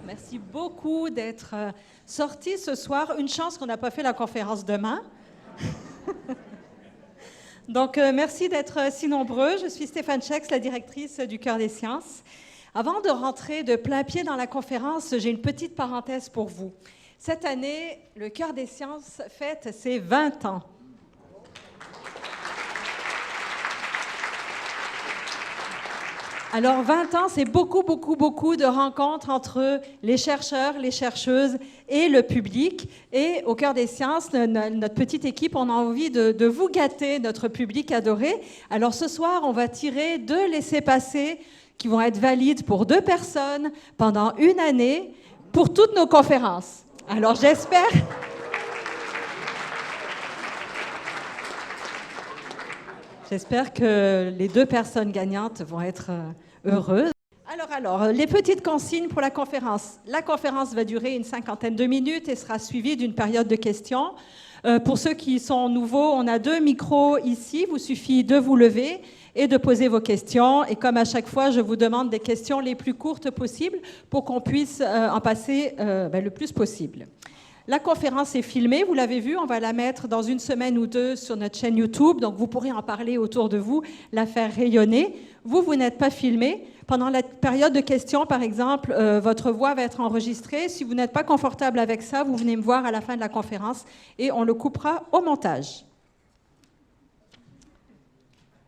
Merci beaucoup d'être sortis ce soir. Une chance qu'on n'a pas fait la conférence demain. Donc, merci d'être si nombreux. Je suis Stéphane Schex, la directrice du Cœur des Sciences. Avant de rentrer de plein pied dans la conférence, j'ai une petite parenthèse pour vous. Cette année, le Cœur des Sciences fête ses 20 ans. Alors, 20 ans, c'est beaucoup de rencontres entre les chercheurs, les chercheuses et le public. Et au Cœur des Sciences, notre petite équipe, on a envie de vous gâter, notre public adoré. Alors, ce soir, on va tirer 2 laissez-passer qui vont être valides pour 2 personnes pendant 1 année pour toutes nos conférences. Alors, J'espère que les 2 personnes gagnantes vont être heureuses. Alors, les petites consignes pour la conférence. La conférence va durer une 50aine de minutes et sera suivie d'une période de questions. Pour ceux qui sont nouveaux, on a 2 micros ici. Il vous suffit de vous lever et de poser vos questions. Et comme à chaque fois, je vous demande des questions les plus courtes possibles pour qu'on puisse en passer le plus possible. La conférence est filmée, vous l'avez vu, on va la mettre dans 1 semaine ou 2 sur notre chaîne YouTube, donc vous pourrez en parler autour de vous, la faire rayonner. Vous n'êtes pas filmé. Pendant la période de questions, par exemple, votre voix va être enregistrée. Si vous n'êtes pas confortable avec ça, vous venez me voir à la fin de la conférence et on le coupera au montage.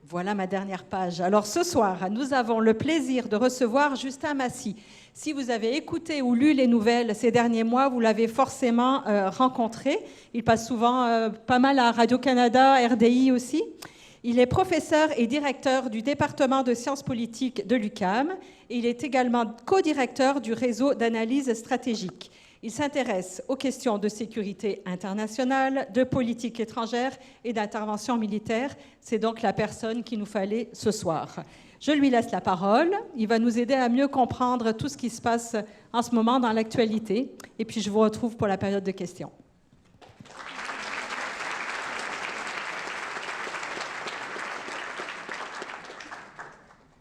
Voilà ma dernière page. Alors ce soir, nous avons le plaisir de recevoir Justin Massy. Si vous avez écouté ou lu les nouvelles ces derniers mois, vous l'avez forcément rencontré. Il passe souvent pas mal à Radio-Canada, RDI aussi. Il est professeur et directeur du département de sciences politiques de l'UQAM et il est également co-directeur du réseau d'analyse stratégique. Il s'intéresse aux questions de sécurité internationale, de politique étrangère et d'intervention militaire. C'est donc la personne qu'il nous fallait ce soir. Je lui laisse la parole. Il va nous aider à mieux comprendre tout ce qui se passe en ce moment dans l'actualité. Et puis, je vous retrouve pour la période de questions.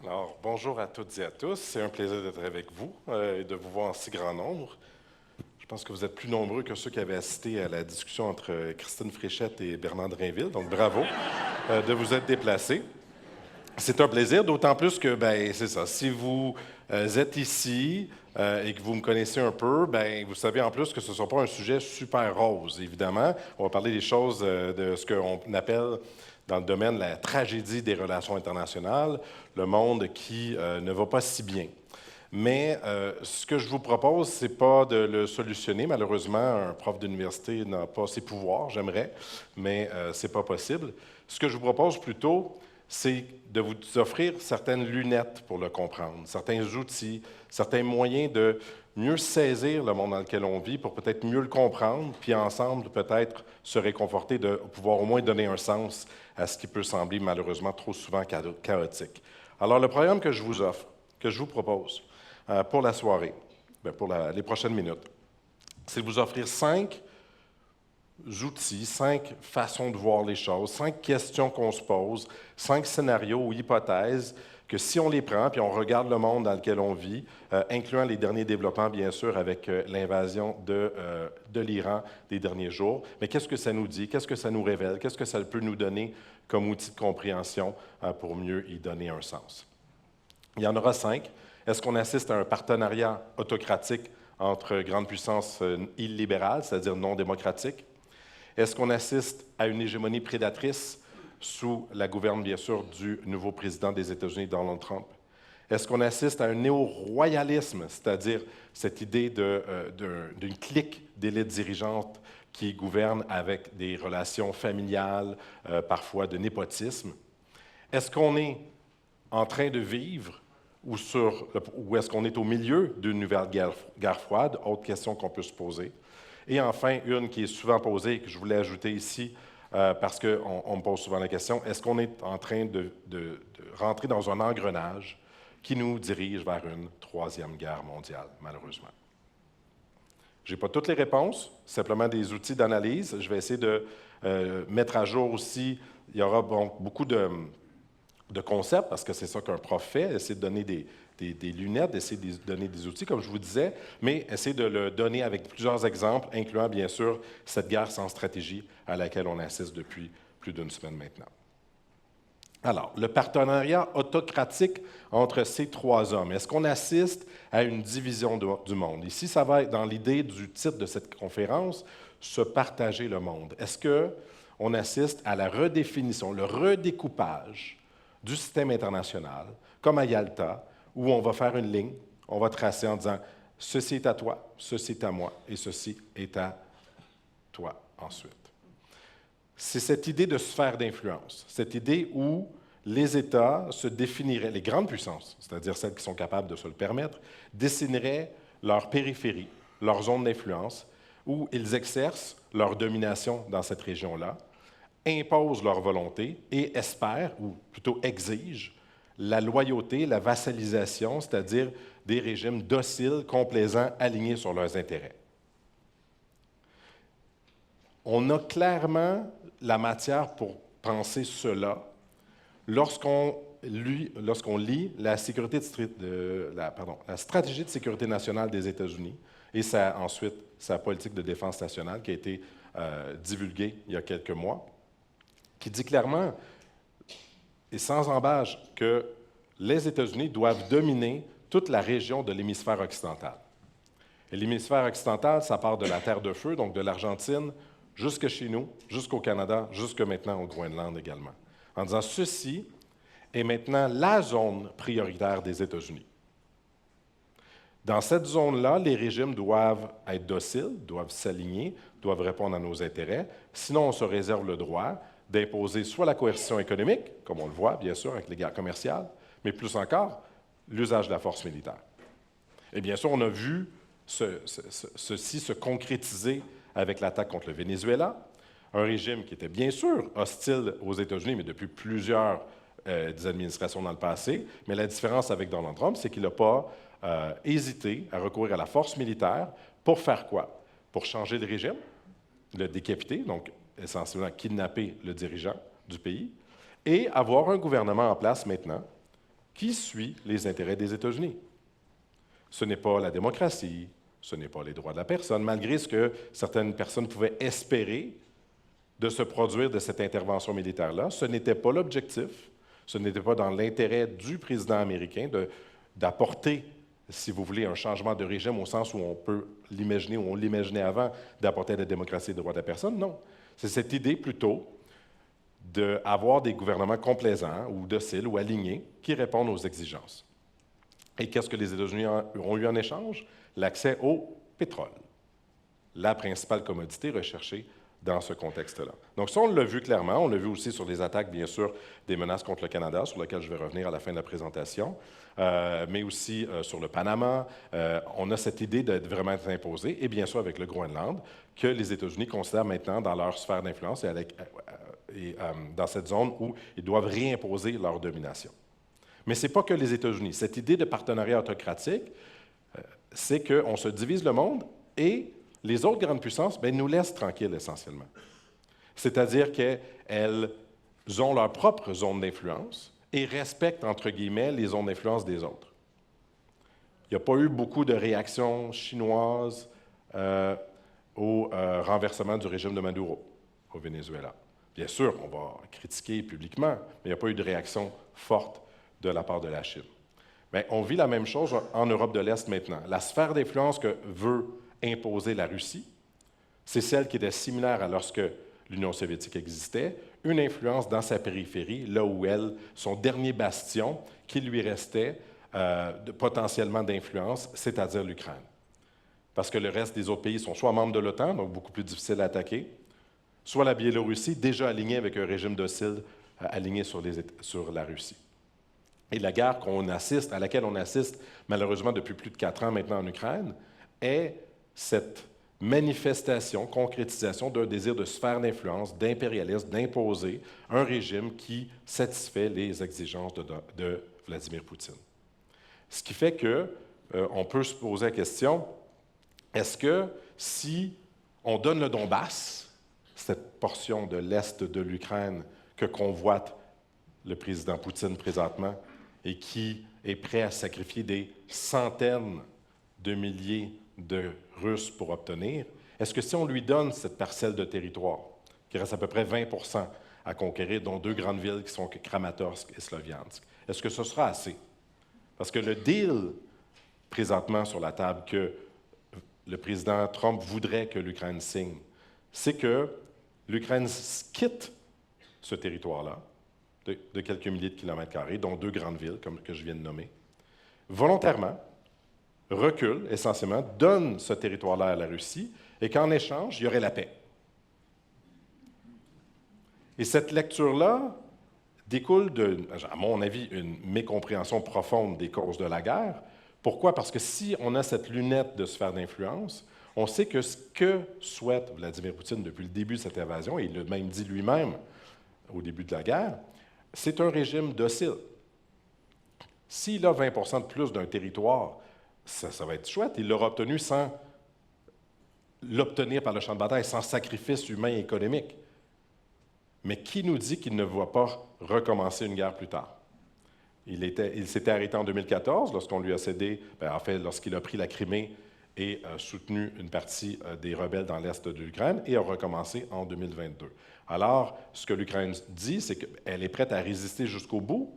Alors, bonjour à toutes et à tous. C'est un plaisir d'être avec vous et de vous voir en si grand nombre. Je pense que vous êtes plus nombreux que ceux qui avaient assisté à la discussion entre Christine Fréchette et Bernard Drainville. Donc, bravo de vous être déplacés. C'est un plaisir, d'autant plus que, c'est ça, si vous êtes ici et que vous me connaissez un peu, vous savez en plus que ce ne sera pas un sujet super rose, évidemment. On va parler des choses de ce qu'on appelle dans le domaine de la tragédie des relations internationales, le monde qui ne va pas si bien. Mais ce que je vous propose, ce n'est pas de le solutionner. Malheureusement, un prof d'université n'a pas ces pouvoirs, j'aimerais, mais ce n'est pas possible. Ce que je vous propose plutôt, c'est de vous offrir certaines lunettes pour le comprendre, certains outils, certains moyens de mieux saisir le monde dans lequel on vit pour peut-être mieux le comprendre, puis ensemble peut-être se réconforter de pouvoir au moins donner un sens à ce qui peut sembler malheureusement trop souvent chaotique. Alors le programme que je vous offre, que je vous propose pour la soirée, pour les prochaines minutes, c'est de vous offrir 5 outils, 5 façons de voir les choses, 5 questions qu'on se pose, 5 scénarios ou hypothèses que si on les prend puis on regarde le monde dans lequel on vit, incluant les derniers développements, bien sûr, avec l'invasion de l'Iran des derniers jours, mais qu'est-ce que ça nous dit? Qu'est-ce que ça nous révèle? Qu'est-ce que ça peut nous donner comme outil de compréhension pour mieux y donner un sens? Il y en aura 5. Est-ce qu'on assiste à un partenariat autocratique entre grandes puissances illibérales, c'est-à-dire non démocratiques? Est-ce qu'on assiste à une hégémonie prédatrice sous la gouverne, bien sûr, du nouveau président des États-Unis, Donald Trump? Est-ce qu'on assiste à un néo-royalisme, c'est-à-dire cette idée d'une clique d'élites dirigeantes qui gouverne avec des relations familiales, parfois de népotisme? Est-ce qu'on est en train de vivre ou est-ce qu'on est au milieu d'une nouvelle guerre froide? Autre question qu'on peut se poser. Et enfin, une qui est souvent posée et que je voulais ajouter ici, parce qu'on me pose souvent la question, est-ce qu'on est en train de rentrer dans un engrenage qui nous dirige vers une 3e guerre mondiale, malheureusement? Je n'ai pas toutes les réponses, simplement des outils d'analyse. Je vais essayer de mettre à jour aussi, il y aura beaucoup de de concepts, parce que c'est ça qu'un prof fait, essayer de donner des lunettes, essayer de donner des outils, comme je vous disais, mais essayer de le donner avec plusieurs exemples, incluant bien sûr cette guerre sans stratégie à laquelle on assiste depuis plus d'une semaine maintenant. Alors, le partenariat autocratique entre ces trois hommes, est-ce qu'on assiste à une division du monde? Ici, ça va être dans l'idée du titre de cette conférence, se partager le monde. Est-ce qu'on assiste à la redéfinition, le redécoupage du système international, comme à Yalta, où on va faire une ligne, on va tracer en disant « ceci est à toi, ceci est à moi et ceci est à toi ensuite ». C'est cette idée de sphère d'influence, cette idée où les États se définiraient, les grandes puissances, c'est-à-dire celles qui sont capables de se le permettre, dessineraient leur périphérie, leur zone d'influence, où ils exercent leur domination dans cette région-là, imposent leur volonté et espèrent, ou plutôt exigent, la loyauté, la vassalisation, c'est-à-dire des régimes dociles, complaisants, alignés sur leurs intérêts. On a clairement la matière pour penser cela lorsqu'on lit la stratégie de sécurité nationale des États-Unis et ensuite sa politique de défense nationale qui a été divulguée il y a quelques mois, qui dit clairement et sans embâche que les États-Unis doivent dominer toute la région de l'hémisphère occidental. Et l'hémisphère occidental, ça part de la Terre de Feu, donc de l'Argentine, jusque chez nous, jusqu'au Canada, jusque maintenant au Groenland également. En disant ceci est maintenant la zone prioritaire des États-Unis. Dans cette zone-là, les régimes doivent être dociles, doivent s'aligner, doivent répondre à nos intérêts. Sinon, on se réserve le droit d'imposer soit la coercition économique, comme on le voit bien sûr avec les guerres commerciales, mais plus encore, l'usage de la force militaire. Et bien sûr, on a vu ceci se concrétiser avec l'attaque contre le Venezuela, un régime qui était bien sûr hostile aux États-Unis, mais depuis plusieurs des administrations dans le passé. Mais la différence avec Donald Trump, c'est qu'il n'a pas hésité à recourir à la force militaire pour faire quoi? Pour changer de régime, le décapiter, donc essentiellement kidnapper le dirigeant du pays, et avoir un gouvernement en place maintenant qui suit les intérêts des États-Unis. Ce n'est pas la démocratie, ce n'est pas les droits de la personne, malgré ce que certaines personnes pouvaient espérer de se produire de cette intervention militaire-là. Ce n'était pas l'objectif, ce n'était pas dans l'intérêt du président américain d'apporter, si vous voulez, un changement de régime au sens où on peut l'imaginer, ou on l'imaginait avant, d'apporter la démocratie et les droits de la personne. Non. C'est cette idée plutôt d'avoir des gouvernements complaisants ou dociles ou alignés qui répondent aux exigences. Et qu'est-ce que les États-Unis ont eu en échange? L'accès au pétrole, la principale commodité recherchée dans ce contexte-là. Donc ça, on l'a vu clairement. On l'a vu aussi sur les attaques, bien sûr, des menaces contre le Canada, sur lesquelles je vais revenir à la fin de la présentation, mais aussi sur le Panama. On a cette idée de vraiment être imposé, et bien sûr avec le Groenland, que les États-Unis considèrent maintenant dans leur sphère d'influence et dans cette zone où ils doivent réimposer leur domination. Mais ce n'est pas que les États-Unis. Cette idée de partenariat autocratique, c'est qu'on se divise le monde et les autres grandes puissances nous laissent tranquilles essentiellement. C'est-à-dire qu'elles ont leur propre zone d'influence et respectent, entre guillemets, les zones d'influence des autres. Il n'y a pas eu beaucoup de réactions chinoises au renversement du régime de Maduro au Venezuela. Bien sûr, on va critiquer publiquement, mais il n'y a pas eu de réaction forte de la part de la Chine. Bien, on vit la même chose en Europe de l'Est maintenant. La sphère d'influence que veut imposer la Russie, c'est celle qui était similaire à lorsque l'Union soviétique existait, une influence dans sa périphérie, là où son dernier bastion qui lui restait potentiellement d'influence, c'est-à-dire l'Ukraine. Parce que le reste des autres pays sont soit membres de l'OTAN, donc beaucoup plus difficiles à attaquer, soit la Biélorussie, déjà alignée avec un régime docile aligné sur la Russie. Et la guerre à laquelle on assiste malheureusement depuis plus de 4 ans maintenant en Ukraine, est cette manifestation, concrétisation d'un désir de sphère d'influence, d'impérialisme, d'imposer un régime qui satisfait les exigences de Vladimir Poutine. Ce qui fait qu'on peut se poser la question, est-ce que si on donne le Donbass, cette portion de l'Est de l'Ukraine que convoite le président Poutine présentement et qui est prêt à sacrifier des centaines de milliers de Russes pour obtenir, est-ce que si on lui donne cette parcelle de territoire, qui reste à peu près 20 à conquérir, dont 2 grandes villes qui sont Kramatorsk et Sloviansk, est-ce que ce sera assez? Parce que le deal présentement sur la table que le président Trump voudrait que l'Ukraine signe, c'est que l'Ukraine quitte ce territoire-là, de quelques milliers de kilomètres carrés, dont 2 grandes villes, comme que je viens de nommer, volontairement, recule essentiellement, donne ce territoire-là à la Russie, et qu'en échange, il y aurait la paix. Et cette lecture-là découle à mon avis, une mécompréhension profonde des causes de la guerre. Pourquoi? Parce que si on a cette lunette de sphère d'influence, on sait que ce que souhaite Vladimir Poutine depuis le début de cette invasion, et il l'a même dit lui-même au début de la guerre, c'est un régime docile. S'il a 20 de plus d'un territoire, ça va être chouette. Il l'aura obtenu sans l'obtenir par le champ de bataille, sans sacrifice humain et économique. Mais qui nous dit qu'il ne va pas recommencer une guerre plus tard? Il s'était arrêté en 2014 lorsqu'on lui a cédé, en fait, lorsqu'il a pris la Crimée et soutenu une partie des rebelles dans l'est de l'Ukraine, et a recommencé en 2022. Alors, ce que l'Ukraine dit, c'est qu'elle est prête à résister jusqu'au bout,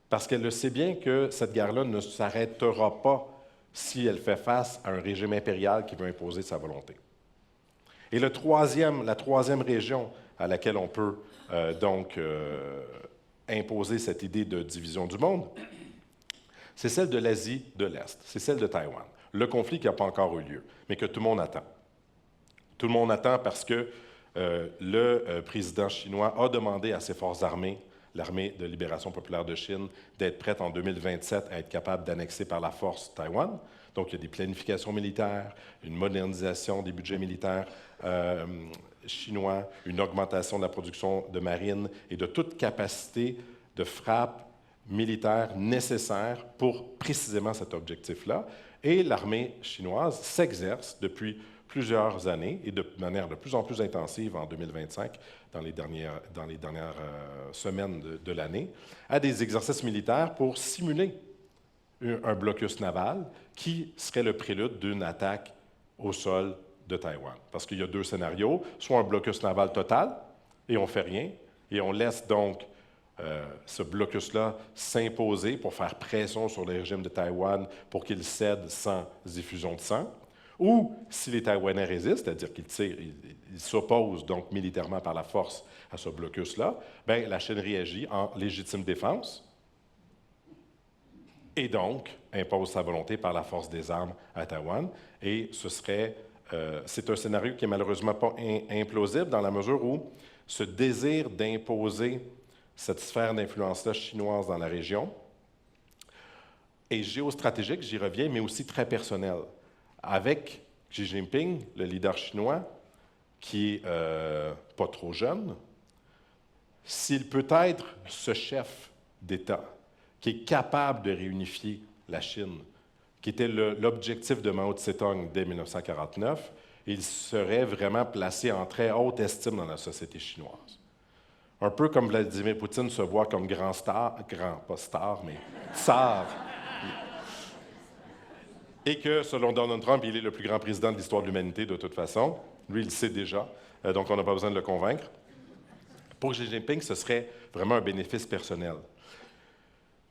parce qu'elle le sait bien que cette guerre-là ne s'arrêtera pas si elle fait face à un régime impérial qui veut imposer sa volonté. Et la troisième région à laquelle on peut imposer cette idée de division du monde, c'est celle de l'Asie de l'Est, c'est celle de Taïwan. Le conflit qui n'a pas encore eu lieu, mais que tout le monde attend. Tout le monde attend parce que le président chinois a demandé à ses forces armées, l'armée de libération populaire de Chine, d'être prête en 2027 à être capable d'annexer par la force Taïwan. Donc, il y a des planifications militaires, une modernisation des budgets militaires chinois, une augmentation de la production de marine et de toute capacité de frappe militaire nécessaire pour précisément cet objectif-là. Et l'armée chinoise s'exerce depuis plusieurs années et de manière de plus en plus intensive en 2025, dans les dernières semaines de l'année, à des exercices militaires pour simuler un blocus naval qui serait le prélude d'une attaque au sol de Taïwan. Parce qu'il y a 2 scénarios, soit un blocus naval total, et on ne fait rien, et on laisse donc ce blocus-là s'imposer pour faire pression sur le régime de Taïwan pour qu'il cède sans effusion de sang, ou si les Taïwanais résistent, c'est-à-dire qu'ils s'opposent donc militairement par la force à ce blocus-là, bien, la Chine réagit en légitime défense et donc impose sa volonté par la force des armes à Taïwan. Et c'est un scénario qui n'est malheureusement pas implausible dans la mesure où ce désir d'imposer cette sphère d'influence-là chinoise dans la région est géostratégique, j'y reviens, mais aussi très personnel. Avec Xi Jinping, le leader chinois, qui n'est pas trop jeune, s'il peut être ce chef d'État qui est capable de réunifier la Chine, qui était l'objectif de Mao Tse-tung dès 1949, il serait vraiment placé en très haute estime dans la société chinoise. Un peu comme Vladimir Poutine se voit comme pas star, mais tsar. Et que, selon Donald Trump, il est le plus grand président de l'histoire de l'humanité, de toute façon. Lui, il le sait déjà, donc on n'a pas besoin de le convaincre. Pour Xi Jinping, ce serait vraiment un bénéfice personnel.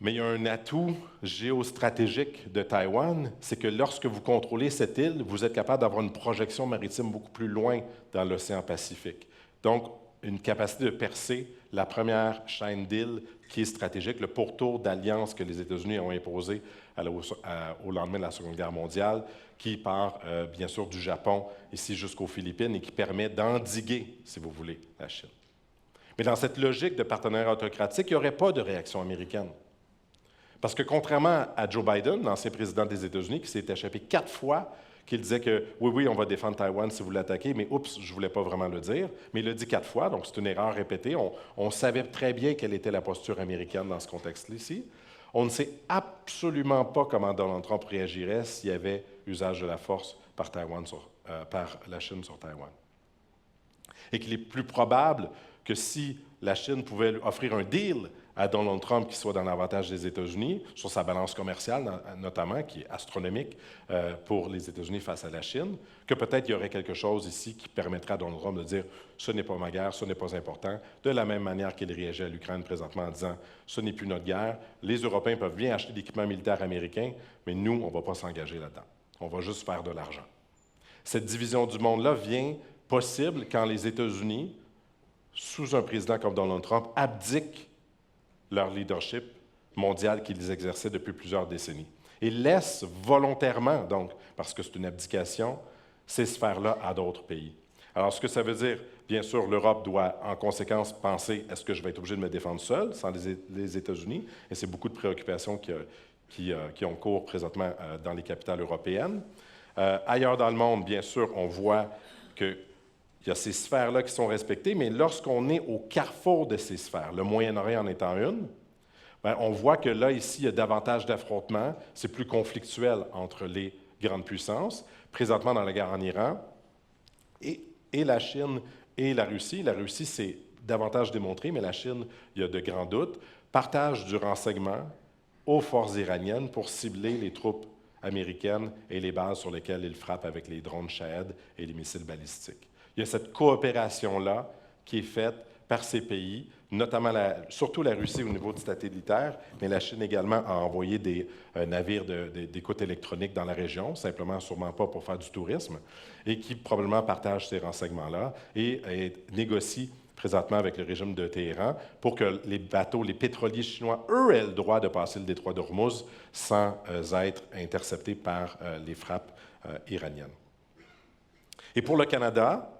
Mais il y a un atout géostratégique de Taïwan, c'est que lorsque vous contrôlez cette île, vous êtes capable d'avoir une projection maritime beaucoup plus loin dans l'océan Pacifique. Donc, une capacité de percer la première chaîne d'îles qui est stratégique, le pourtour d'alliance que les États-Unis ont imposé au lendemain de la Seconde Guerre mondiale, qui part bien sûr du Japon ici jusqu'aux Philippines et qui permet d'endiguer, si vous voulez, la Chine. Mais dans cette logique de partenariat autocratique, il n'y aurait pas de réaction américaine. Parce que contrairement à Joe Biden, l'ancien président des États-Unis, qui s'est échappé 4 fois, qu'il disait que oui, on va défendre Taïwan si vous l'attaquez, mais oups, je ne voulais pas vraiment le dire. Mais il l'a dit 4 fois, donc c'est une erreur répétée. On savait très bien quelle était la posture américaine dans ce contexte-ci. On ne sait absolument pas comment Donald Trump réagirait s'il y avait usage de la force par la Chine sur Taïwan. Et qu'il est plus probable que si la Chine pouvait offrir un deal à Donald Trump qui soit dans l'avantage des États-Unis, sur sa balance commerciale notamment, qui est astronomique pour les États-Unis face à la Chine, que peut-être il y aurait quelque chose ici qui permettrait à Donald Trump de dire « ce n'est pas ma guerre, ce n'est pas important », de la même manière qu'il réagit à l'Ukraine présentement en disant « ce n'est plus notre guerre, les Européens peuvent bien acheter l'équipement militaire américain, mais nous, on ne va pas s'engager là-dedans, on va juste faire de l'argent ». Cette division du monde-là vient possible quand les États-Unis, sous un président comme Donald Trump, abdiquent leur leadership mondial qu'ils exerçaient depuis plusieurs décennies et laissent volontairement, donc, parce que c'est une abdication, ces sphères-là à d'autres pays. Alors, ce que ça veut dire, bien sûr, l'Europe doit en conséquence penser, est-ce que je vais être obligé de me défendre seul, sans les États-Unis? Et c'est beaucoup de préoccupations qui ont cours présentement dans les capitales européennes. Ailleurs dans le monde, bien sûr, on voit qu'il y a ces sphères-là qui sont respectées, mais lorsqu'on est au carrefour de ces sphères, le Moyen-Orient en étant une, bien, on voit que là, ici, il y a davantage d'affrontements, c'est plus conflictuel entre les grandes puissances. Présentement, dans la guerre en Iran, et la Chine et la Russie, c'est davantage démontré, mais la Chine, il y a de grands doutes, partage du renseignement aux forces iraniennes pour cibler les troupes américaines et les bases sur lesquelles ils frappent avec les drones Shahed et les missiles balistiques. Il y a cette coopération-là qui est faite par ces pays, notamment surtout la Russie au niveau du satellitaire, mais la Chine également a envoyé des navires d'écoute électronique dans la région, simplement, sûrement pas pour faire du tourisme, et qui probablement partagent ces renseignements-là et négocient présentement avec le régime de Téhéran pour que les bateaux, les pétroliers chinois, eux, aient le droit de passer le détroit d'Ormuz sans être interceptés par les frappes iraniennes. Et pour le Canada,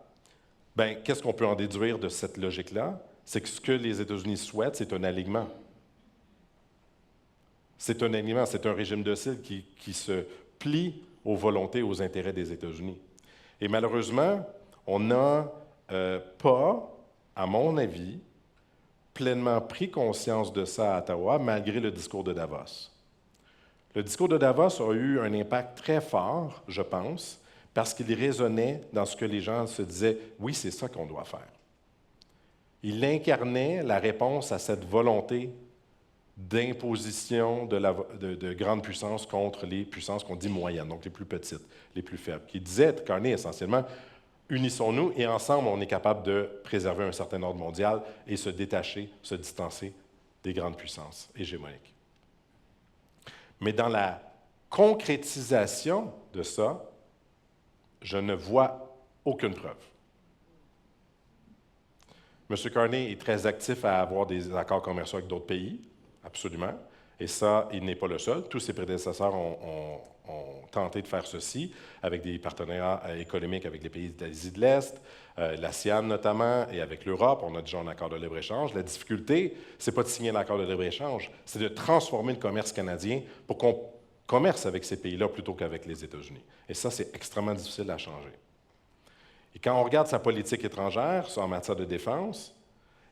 bien, qu'est-ce qu'on peut en déduire de cette logique-là? C'est que ce que les États-Unis souhaitent, c'est un alignement. C'est un alignement, c'est un régime docile qui se plie aux volontés, aux intérêts des États-Unis. Et malheureusement, on n'a pas, à mon avis, pleinement pris conscience de ça à Ottawa, malgré le discours de Davos. Le discours de Davos a eu un impact très fort, je pense, parce qu'il résonnait dans ce que les gens se disaient, oui, c'est ça qu'on doit faire. Il incarnait la réponse à cette volonté d'imposition de grandes puissances contre les puissances qu'on dit moyennes, donc les plus petites, les plus faibles, qui disait, incarner essentiellement, unissons-nous et ensemble, on est capable de préserver un certain ordre mondial et se détacher, se distancer des grandes puissances hégémoniques. Mais dans la concrétisation de ça, je ne vois aucune preuve. M. Carney est très actif à avoir des accords commerciaux avec d'autres pays, absolument, et ça, il n'est pas le seul. Tous ses prédécesseurs ont tenté de faire ceci avec des partenariats économiques avec les pays d'Asie de l'Est, l'ASEAN notamment, et avec l'Europe. On a déjà un accord de libre-échange. La difficulté, ce n'est pas de signer l'accord de libre-échange, c'est de transformer le commerce canadien pour qu'on commerce avec ces pays-là plutôt qu'avec les États-Unis. Et ça, c'est extrêmement difficile à changer. Et quand on regarde sa politique étrangère, en matière de défense,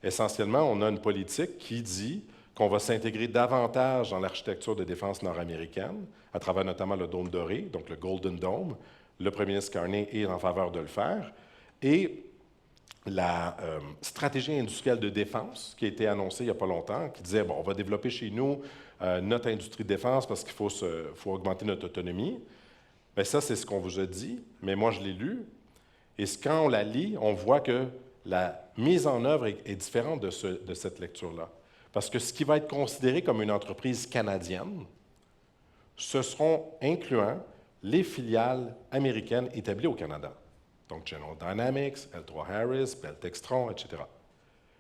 essentiellement, on a une politique qui dit qu'on va s'intégrer davantage dans l'architecture de défense nord-américaine, à travers notamment le dôme doré, donc le Golden Dome. Le premier ministre Carney est en faveur de le faire. Et la stratégie industrielle de défense qui a été annoncée il n'y a pas longtemps, qui disait, bon, on va développer chez nous notre industrie de défense parce qu'il faut augmenter notre autonomie. Bien, ça, c'est ce qu'on vous a dit, mais moi, je l'ai lu. Et quand on la lit, on voit que la mise en œuvre est différente de cette lecture-là. Parce que ce qui va être considéré comme une entreprise canadienne, ce seront incluant les filiales américaines établies au Canada. Donc General Dynamics, L3 Harris, Bell Textron, etc.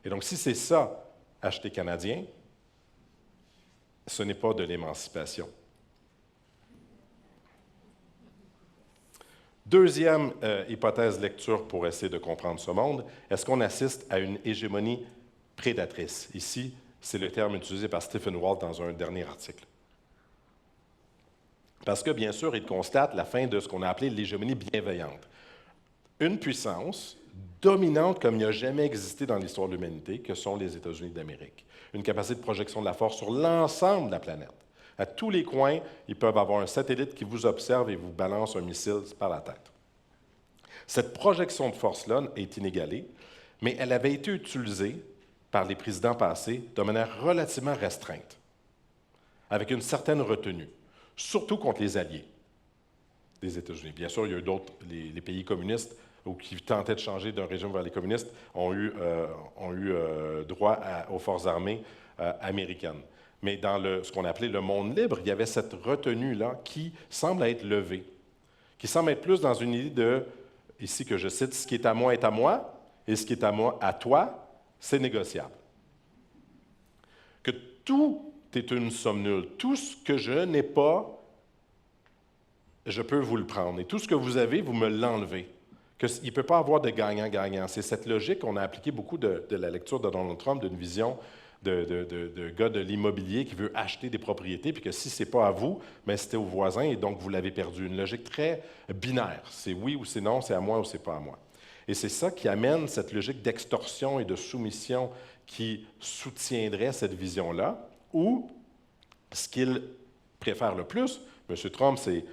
Et donc, si c'est ça, acheter canadien, ce n'est pas de l'émancipation. Deuxième hypothèse lecture pour essayer de comprendre ce monde, est-ce qu'on assiste à une hégémonie prédatrice? Ici, c'est le terme utilisé par Stephen Walt dans un dernier article. Parce que, bien sûr, il constate la fin de ce qu'on a appelé l'hégémonie bienveillante. Une puissance dominante comme il n'y a jamais existé dans l'histoire de l'humanité, que sont les États-Unis d'Amérique. Une capacité de projection de la force sur l'ensemble de la planète. À tous les coins, ils peuvent avoir un satellite qui vous observe et vous balance un missile par la tête. Cette projection de force-là est inégalée, mais elle avait été utilisée par les présidents passés de manière relativement restreinte, avec une certaine retenue, surtout contre les alliés des États-Unis. Bien sûr, il y a eu d'autres, les pays communistes ou qui tentaient de changer d'un régime vers les communistes ont eu droit aux forces armées américaines. Mais dans ce qu'on appelait le monde libre, il y avait cette retenue-là qui semble être levée, qui semble être plus dans une idée de, ici que je cite, « ce qui est à moi, et ce qui est à moi, à toi, c'est négociable. » Que tout est une somme nulle. Tout ce que je n'ai pas, je peux vous le prendre. Et tout ce que vous avez, vous me l'enlevez. Il ne peut pas avoir de gagnant-gagnant. C'est cette logique qu'on a appliquée beaucoup de la lecture de Donald Trump, d'une vision de gars de l'immobilier qui veut acheter des propriétés, puis que si ce n'est pas à vous, mais c'était au voisin, et donc vous l'avez perdu. Une logique très binaire. C'est oui ou c'est non, c'est à moi ou c'est pas à moi. Et c'est ça qui amène cette logique d'extorsion et de soumission qui soutiendrait cette vision-là, où ce qu'il préfère le plus, M. Trump, c'est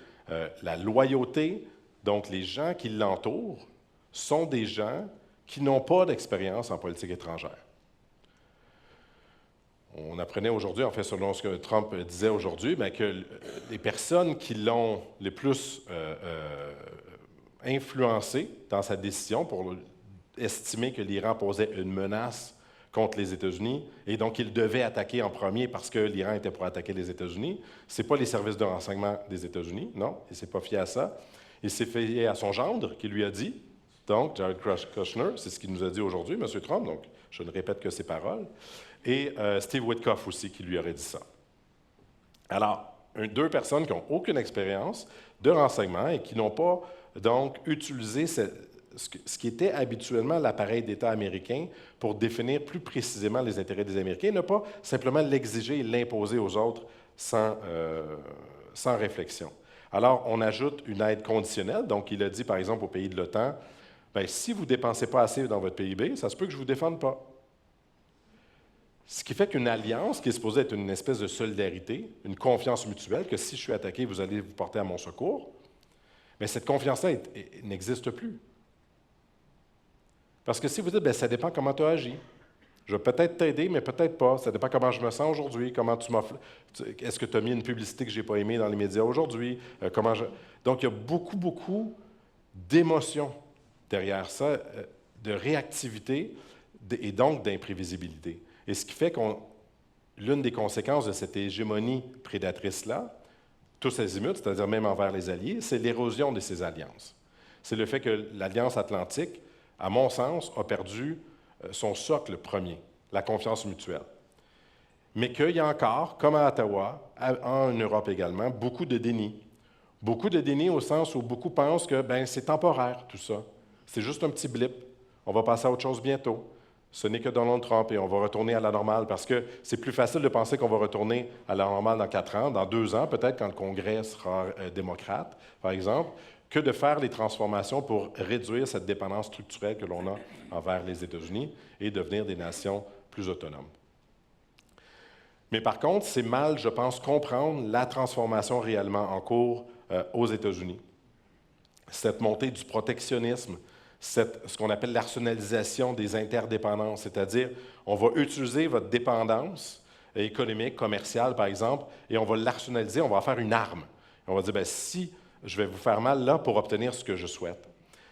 la loyauté. Donc, les gens qui l'entourent sont des gens qui n'ont pas d'expérience en politique étrangère. On apprenait aujourd'hui, en fait, selon ce que Trump disait aujourd'hui, bien, que les personnes qui l'ont le plus influencé dans sa décision pour estimer que l'Iran posait une menace contre les États-Unis, et donc il devait attaquer en premier parce que l'Iran était pour attaquer les États-Unis, ce n'est pas les services de renseignement des États-Unis, non, il ne s'est pas fié à ça. Il s'est fié à son gendre qui lui a dit, donc Jared Kushner, c'est ce qu'il nous a dit aujourd'hui, M. Trump, donc je ne répète que ses paroles, et Steve Witkoff aussi qui lui aurait dit ça. Alors, deux personnes qui n'ont aucune expérience de renseignement et qui n'ont pas donc utilisé ce qui était habituellement l'appareil d'État américain pour définir plus précisément les intérêts des Américains, ne pas simplement l'exiger et l'imposer aux autres sans réflexion. Alors, on ajoute une aide conditionnelle. Donc, il a dit, par exemple, aux pays de l'OTAN, bien, si vous ne dépensez pas assez dans votre PIB, ça se peut que je ne vous défende pas. Ce qui fait qu'une alliance, qui est supposée être une espèce de solidarité, une confiance mutuelle, que si je suis attaqué, vous allez vous porter à mon secours, mais cette confiance-là n'existe plus. Parce que si vous dites, bien, ça dépend comment tu as agi. Je vais peut-être t'aider, mais peut-être pas. Ça dépend comment je me sens aujourd'hui, comment tu m'as... Est-ce que tu as mis une publicité que je n'ai pas aimée dans les médias aujourd'hui? Donc, il y a beaucoup d'émotions derrière ça, de réactivité et donc d'imprévisibilité. Et ce qui fait que l'une des conséquences de cette hégémonie prédatrice-là, tous azimuts, c'est-à-dire même envers les alliés, c'est l'érosion de ces alliances. C'est le fait que l'Alliance atlantique, à mon sens, a perdu son socle premier, la confiance mutuelle. Mais qu'il y a encore, comme à Ottawa, en Europe également, beaucoup de déni. Beaucoup de déni au sens où beaucoup pensent que c'est temporaire, tout ça. C'est juste un petit blip. On va passer à autre chose bientôt. Ce n'est que Donald Trump et on va retourner à la normale parce que c'est plus facile de penser qu'on va retourner à la normale dans 4 ans, dans 2 ans, peut-être quand le Congrès sera démocrate, par exemple, que de faire les transformations pour réduire cette dépendance structurelle que l'on a envers les États-Unis et devenir des nations plus autonomes. Mais par contre, c'est mal, je pense, comprendre la transformation réellement en cours aux États-Unis. Cette montée du protectionnisme, ce qu'on appelle l'arsenalisation des interdépendances, c'est-à-dire on va utiliser votre dépendance économique, commerciale, par exemple, et on va l'arsenaliser, on va en faire une arme. On va dire, si je vais vous faire mal là pour obtenir ce que je souhaite.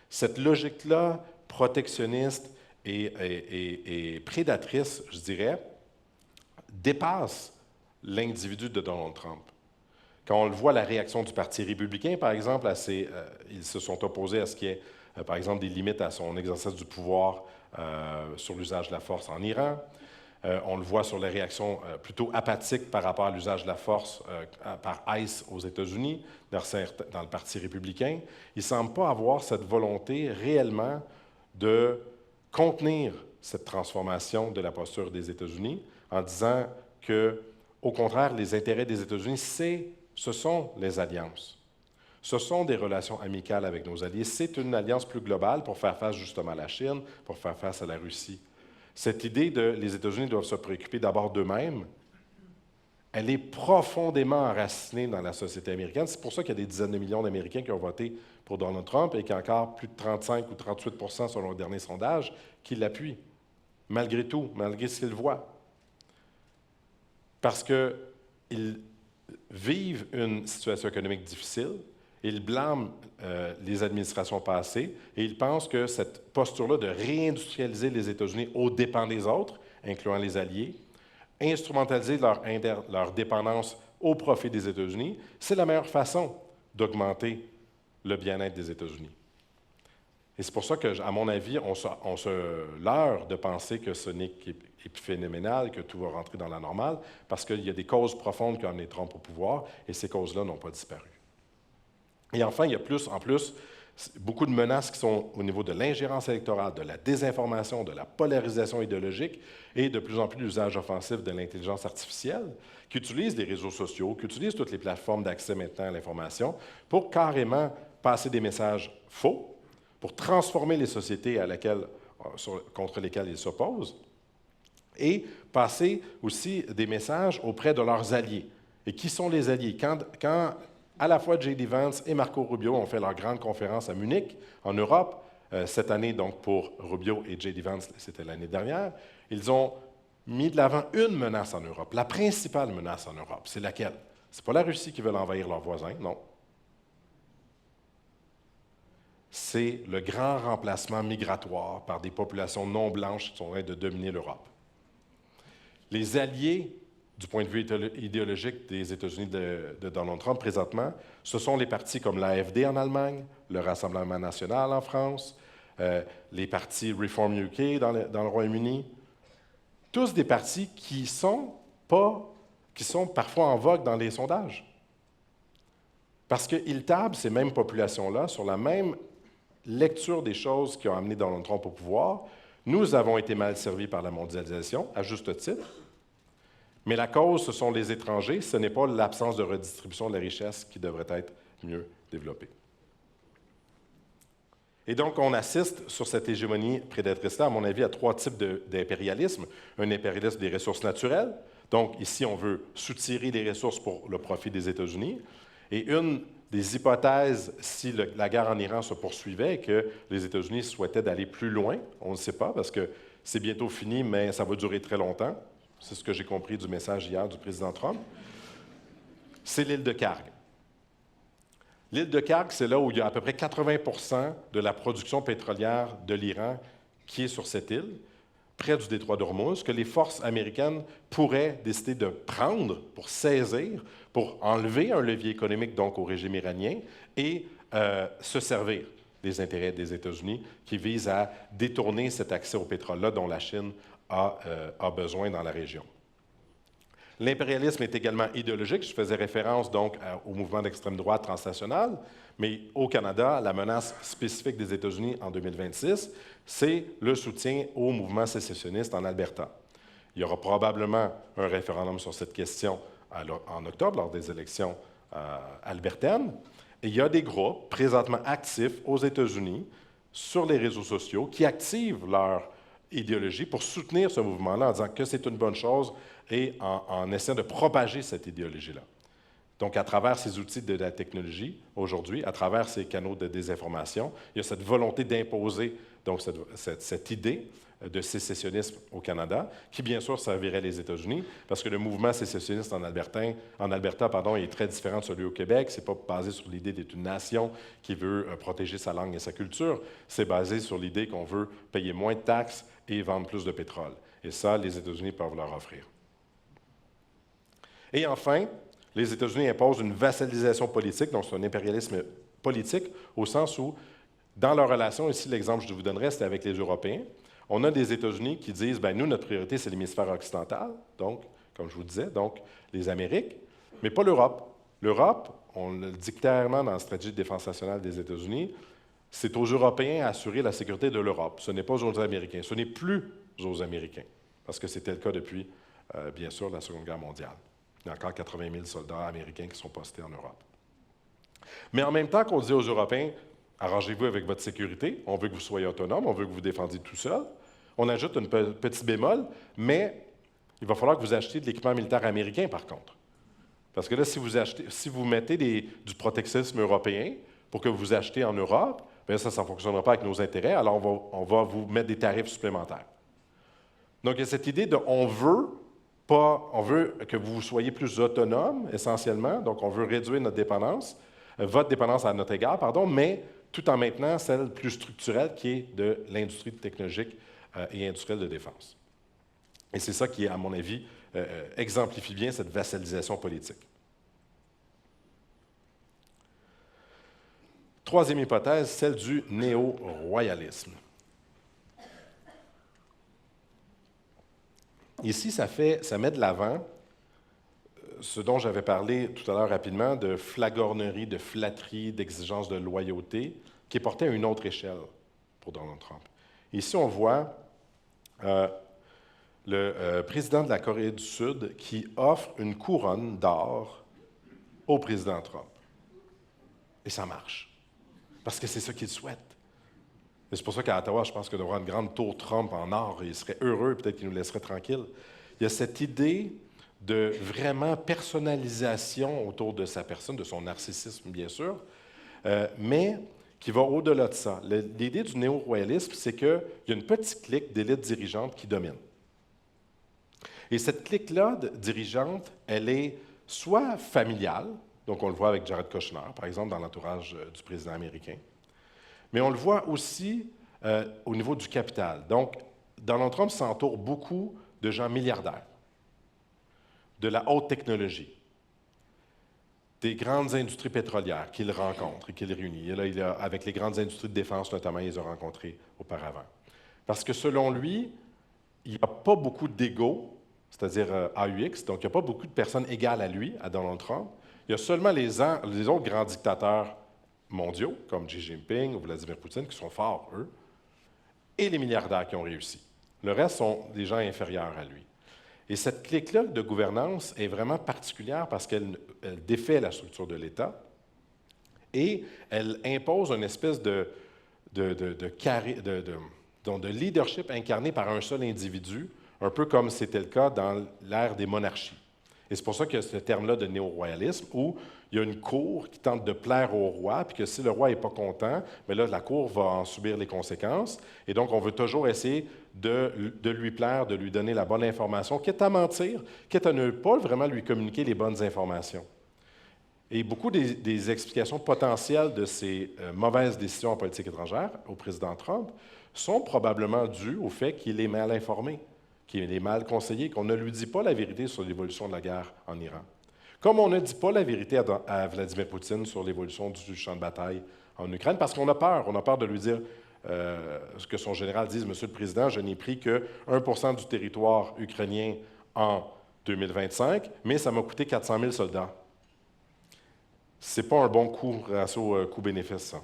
Cette logique-là, protectionniste et prédatrice, je dirais, dépasse l'individu de Donald Trump. Quand on le voit, la réaction du Parti républicain, par exemple, ils se sont opposés à ce qui est, par exemple, des limites à son exercice du pouvoir sur l'usage de la force en Iran. On le voit sur les réactions plutôt apathiques par rapport à l'usage de la force par ICE aux États-Unis, dans le Parti républicain. Il ne semble pas avoir cette volonté réellement de contenir cette transformation de la posture des États-Unis en disant que, au contraire, les intérêts des États-Unis, ce sont les alliances. Ce sont des relations amicales avec nos alliés. C'est une alliance plus globale pour faire face justement à la Chine, pour faire face à la Russie. Cette idée de les États-Unis doivent se préoccuper d'abord d'eux-mêmes, elle est profondément enracinée dans la société américaine. C'est pour ça qu'il y a des dizaines de millions d'Américains qui ont voté pour Donald Trump et qu'il y a encore plus de 35 ou 38 % selon le dernier sondage qui l'appuient. malgré tout, malgré ce qu'ils voient. Parce qu'ils vivent une situation économique difficile, ils blâment les administrations passées et ils pensent que cette posture-là de réindustrialiser les États-Unis aux dépens des autres, incluant les alliés, instrumentaliser leur dépendance au profit des États-Unis, c'est la meilleure façon d'augmenter le bien-être des États-Unis. Et c'est pour ça que, à mon avis, on se leurre de penser que ce n'est qu'épiphénoménal, que tout va rentrer dans la normale, parce qu'il y a des causes profondes qui amené Trump au pouvoir, et ces causes-là n'ont pas disparu. Et enfin, il y a en plus, beaucoup de menaces qui sont au niveau de l'ingérence électorale, de la désinformation, de la polarisation idéologique, et de plus en plus l'usage offensif de l'intelligence artificielle, qui utilise les réseaux sociaux, qui utilise toutes les plateformes d'accès maintenant à l'information, pour carrément passer des messages faux, pour transformer les sociétés contre lesquelles ils s'opposent, et passer aussi des messages auprès de leurs alliés. Et qui sont les alliés? Quand à la fois J.D. Vance et Marco Rubio ont fait leur grande conférence à Munich, en Europe, cette année, donc pour Rubio et J.D. Vance, c'était l'année dernière, ils ont mis de l'avant une menace en Europe, la principale menace en Europe. C'est laquelle? Ce n'est pas la Russie qui veut envahir leurs voisins, non. C'est le grand remplacement migratoire par des populations non blanches qui sont en train de dominer l'Europe. Les alliés, du point de vue idéologique des États-Unis de Donald Trump présentement, ce sont les partis comme l'AfD en Allemagne, le Rassemblement national en France, les partis Reform UK dans le Royaume-Uni, tous des partis qui sont parfois en vogue dans les sondages. Parce qu'ils tablent ces mêmes populations-là sur la même lecture des choses qui ont amené Donald Trump au pouvoir. Nous avons été mal servis par la mondialisation, à juste titre. Mais la cause, ce sont les étrangers, ce n'est pas l'absence de redistribution de la richesse qui devrait être mieux développée. Et donc, on assiste sur cette hégémonie prédatrice-là, à mon avis, à trois types d'impérialisme. Un impérialisme des ressources naturelles. Donc, ici, on veut soutirer des ressources pour le profit des États-Unis. Et une des hypothèses, si la guerre en Iran se poursuivait et que les États-Unis souhaitaient d'aller plus loin, on ne sait pas, parce que c'est bientôt fini, mais ça va durer très longtemps. C'est ce que j'ai compris du message hier du président Trump. C'est l'île de Kharg. L'île de Kharg, c'est là où il y a à peu près 80% de la production pétrolière de l'Iran qui est sur cette île, près du détroit d'Ormuz, que les forces américaines pourraient décider de prendre pour saisir, pour enlever un levier économique donc au régime iranien et se servir des intérêts des États-Unis qui visent à détourner cet accès au pétrole-là dont la Chine a besoin dans la région. L'impérialisme est également idéologique. Je faisais référence donc au mouvement d'extrême droite transnational, mais au Canada, la menace spécifique des États-Unis en 2026, c'est le soutien au mouvement sécessionniste en Alberta. Il y aura probablement un référendum sur cette question en octobre, lors des élections albertaines. Et il y a des groupes présentement actifs aux États-Unis sur les réseaux sociaux qui activent leur idéologie pour soutenir ce mouvement-là en disant que c'est une bonne chose et en essayant de propager cette idéologie-là. Donc, à travers ces outils de la technologie, aujourd'hui, à travers ces canaux de désinformation, il y a cette volonté d'imposer donc cette idée de sécessionnisme au Canada, qui bien sûr servirait les États-Unis, parce que le mouvement sécessionniste en Alberta est très différent de celui au Québec. Ce n'est pas basé sur l'idée d'être une nation qui veut protéger sa langue et sa culture. C'est basé sur l'idée qu'on veut payer moins de taxes et vendre plus de pétrole. Et ça, les États-Unis peuvent leur offrir. Et enfin, les États-Unis imposent une vassalisation politique, donc c'est un impérialisme politique, au sens où, dans leur relation, ici l'exemple que je vous donnerai, c'est avec les Européens. On a des États-Unis qui disent, bien, nous, notre priorité, c'est l'hémisphère occidental, donc, comme je vous disais, donc les Amériques, mais pas l'Europe. L'Europe, on le dit clairement dans la stratégie de défense nationale des États-Unis, c'est aux Européens à assurer la sécurité de l'Europe. Ce n'est pas aux Américains. Ce n'est plus aux Américains, parce que c'était le cas depuis, bien sûr, la Seconde Guerre mondiale. Il y a encore 80 000 soldats américains qui sont postés en Europe. Mais en même temps qu'on dit aux Européens, arrangez-vous avec votre sécurité, on veut que vous soyez autonome, on veut que vous vous défendiez tout seul, on ajoute un petit bémol, mais il va falloir que vous achetiez de l'équipement militaire américain, par contre. Parce que là, si vous mettez du protectionnisme européen pour que vous achetez en Europe, bien ça ne fonctionnera pas avec nos intérêts, alors on va vous mettre des tarifs supplémentaires. Donc, il y a cette idée de on veut que vous soyez plus autonome, essentiellement. Donc, on veut réduire notre dépendance, votre dépendance à notre égard, pardon, mais tout en maintenant celle plus structurelle qui est de l'industrie technologique et industrielle de défense. Et c'est ça qui, à mon avis, exemplifie bien cette vassalisation politique. Troisième hypothèse, celle du néo-royalisme. Ici, ça met de l'avant ce dont j'avais parlé tout à l'heure rapidement, de flagornerie, de flatterie, d'exigence de loyauté, qui est porté à une autre échelle pour Donald Trump. Ici, on voit le président de la Corée du Sud qui offre une couronne d'or au président Trump. Et ça marche. Parce que c'est ça qu'il souhaite. Et c'est pour ça qu'à Ottawa, je pense qu'il devrait y avoir une grande tour Trump en or et il serait heureux, peut-être qu'il nous laisserait tranquilles. Il y a cette idée de vraiment personnalisation autour de sa personne, de son narcissisme, bien sûr, mais qui va au-delà de ça. L'idée du néo-royalisme, c'est qu'il y a une petite clique d'élite dirigeante qui domine. Et cette clique-là dirigeante, elle est soit familiale, donc on le voit avec Jared Kushner, par exemple, dans l'entourage du président américain, mais on le voit aussi au niveau du capital. Donc, Donald Trump s'entoure beaucoup de gens milliardaires, de la haute technologie, des grandes industries pétrolières qu'il rencontre et qu'il réunit. Et là, avec les grandes industries de défense, notamment, il les a rencontrées auparavant. Parce que selon lui, il n'y a pas beaucoup d'égos, c'est-à-dire AUX, donc il n'y a pas beaucoup de personnes égales à lui, à Donald Trump. Il y a seulement les autres grands dictateurs mondiaux, comme Xi Jinping ou Vladimir Poutine, qui sont forts, eux, et les milliardaires qui ont réussi. Le reste sont des gens inférieurs à lui. Et cette clique-là de gouvernance est vraiment particulière parce qu'elle défait la structure de l'État et elle impose une espèce de leadership incarné par un seul individu, un peu comme c'était le cas dans l'ère des monarchies. Et c'est pour ça qu'il y a ce terme-là de néo-royalisme, où il y a une cour qui tente de plaire au roi, puis que si le roi n'est pas content, bien là, la cour va en subir les conséquences. Et donc, on veut toujours essayer de lui plaire, de lui donner la bonne information, quitte à mentir, quitte à ne pas vraiment lui communiquer les bonnes informations. Et beaucoup des explications potentielles de ces mauvaises décisions en politique étrangère au président Trump sont probablement dues au fait qu'il est mal informé, qu'il est mal conseillé, qu'on ne lui dit pas la vérité sur l'évolution de la guerre en Iran. Comme on ne dit pas la vérité à Vladimir Poutine sur l'évolution du champ de bataille en Ukraine, parce qu'on a peur. On a peur de lui dire ce que son général dise, Monsieur le Président, je n'ai pris que 1 % du territoire ukrainien en 2025, mais ça m'a coûté 400 000 soldats. Ce n'est pas un bon ratio coût-bénéfice, ça.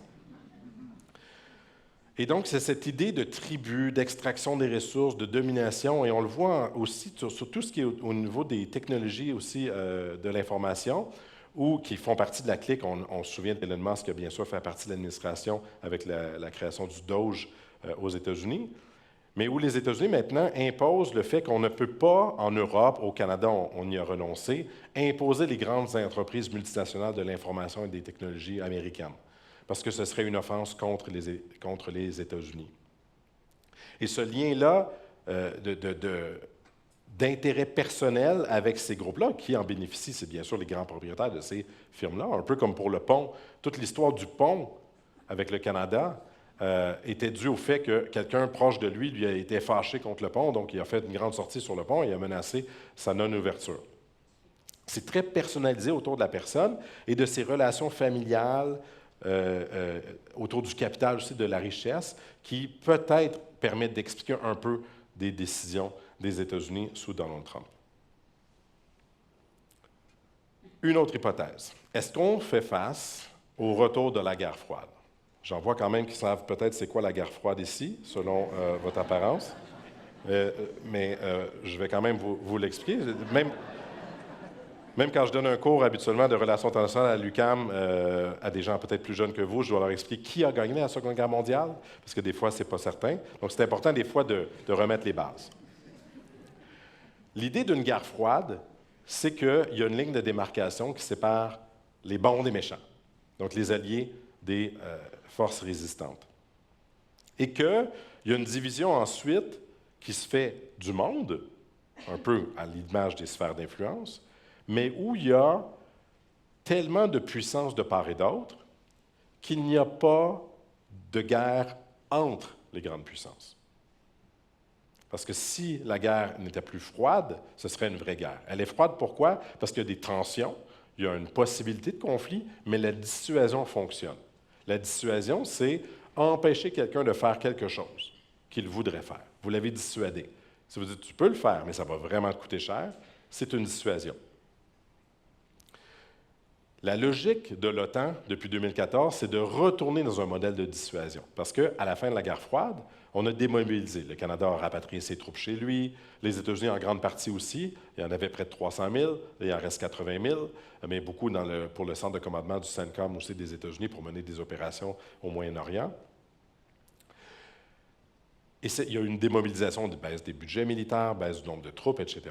Et donc, c'est cette idée de tribu, d'extraction des ressources, de domination, et on le voit aussi sur tout ce qui est au niveau des technologies aussi de l'information, ou qui font partie de la clique. On se souvient d'Elon Musk qui a bien sûr fait partie de l'administration avec la création du Doge aux États-Unis, mais où les États-Unis maintenant imposent le fait qu'on ne peut pas, en Europe, au Canada, on y a renoncé, imposer les grandes entreprises multinationales de l'information et des technologies américaines, parce que ce serait une offense contre les États-Unis. Et ce lien-là d'intérêt personnel avec ces groupes-là, qui en bénéficient, c'est bien sûr les grands propriétaires de ces firmes-là, un peu comme pour le pont. Toute l'histoire du pont avec le Canada était due au fait que quelqu'un proche de lui a été fâché contre le pont, donc il a fait une grande sortie sur le pont et a menacé sa non-ouverture. C'est très personnalisé autour de la personne et de ses relations familiales, autour du capital aussi, de la richesse, qui peut-être permettent d'expliquer un peu des décisions des États-Unis sous Donald Trump. Une autre hypothèse. Est-ce qu'on fait face au retour de la guerre froide? J'en vois quand même qui savent peut-être c'est quoi la guerre froide ici, selon votre apparence, mais je vais quand même vous l'expliquer. Même quand je donne un cours habituellement de relations internationales à l'UQAM à des gens peut-être plus jeunes que vous, je dois leur expliquer qui a gagné la Seconde Guerre mondiale, parce que des fois, ce n'est pas certain. Donc, c'est important des fois de remettre les bases. L'idée d'une guerre froide, c'est qu'il y a une ligne de démarcation qui sépare les bons des méchants, donc les alliés des forces résistantes. Et qu'il y a une division ensuite qui se fait du monde, un peu à l'image des sphères d'influence, mais où il y a tellement de puissance de part et d'autre qu'il n'y a pas de guerre entre les grandes puissances. Parce que si la guerre n'était plus froide, ce serait une vraie guerre. Elle est froide, pourquoi? Parce qu'il y a des tensions, il y a une possibilité de conflit, mais la dissuasion fonctionne. La dissuasion, c'est empêcher quelqu'un de faire quelque chose qu'il voudrait faire. Vous l'avez dissuadé. Si vous dites, tu peux le faire, mais ça va vraiment te coûter cher, c'est une dissuasion. La logique de l'OTAN, depuis 2014, c'est de retourner dans un modèle de dissuasion. Parce qu'à la fin de la guerre froide, on a démobilisé. Le Canada a rapatrié ses troupes chez lui, les États-Unis en grande partie aussi. Il y en avait près de 300 000, il en reste 80 000, mais beaucoup pour le centre de commandement du CENTCOM aussi des États-Unis pour mener des opérations au Moyen-Orient. Et il y a eu une démobilisation, de baisse des budgets militaires, baisse du nombre de troupes, etc.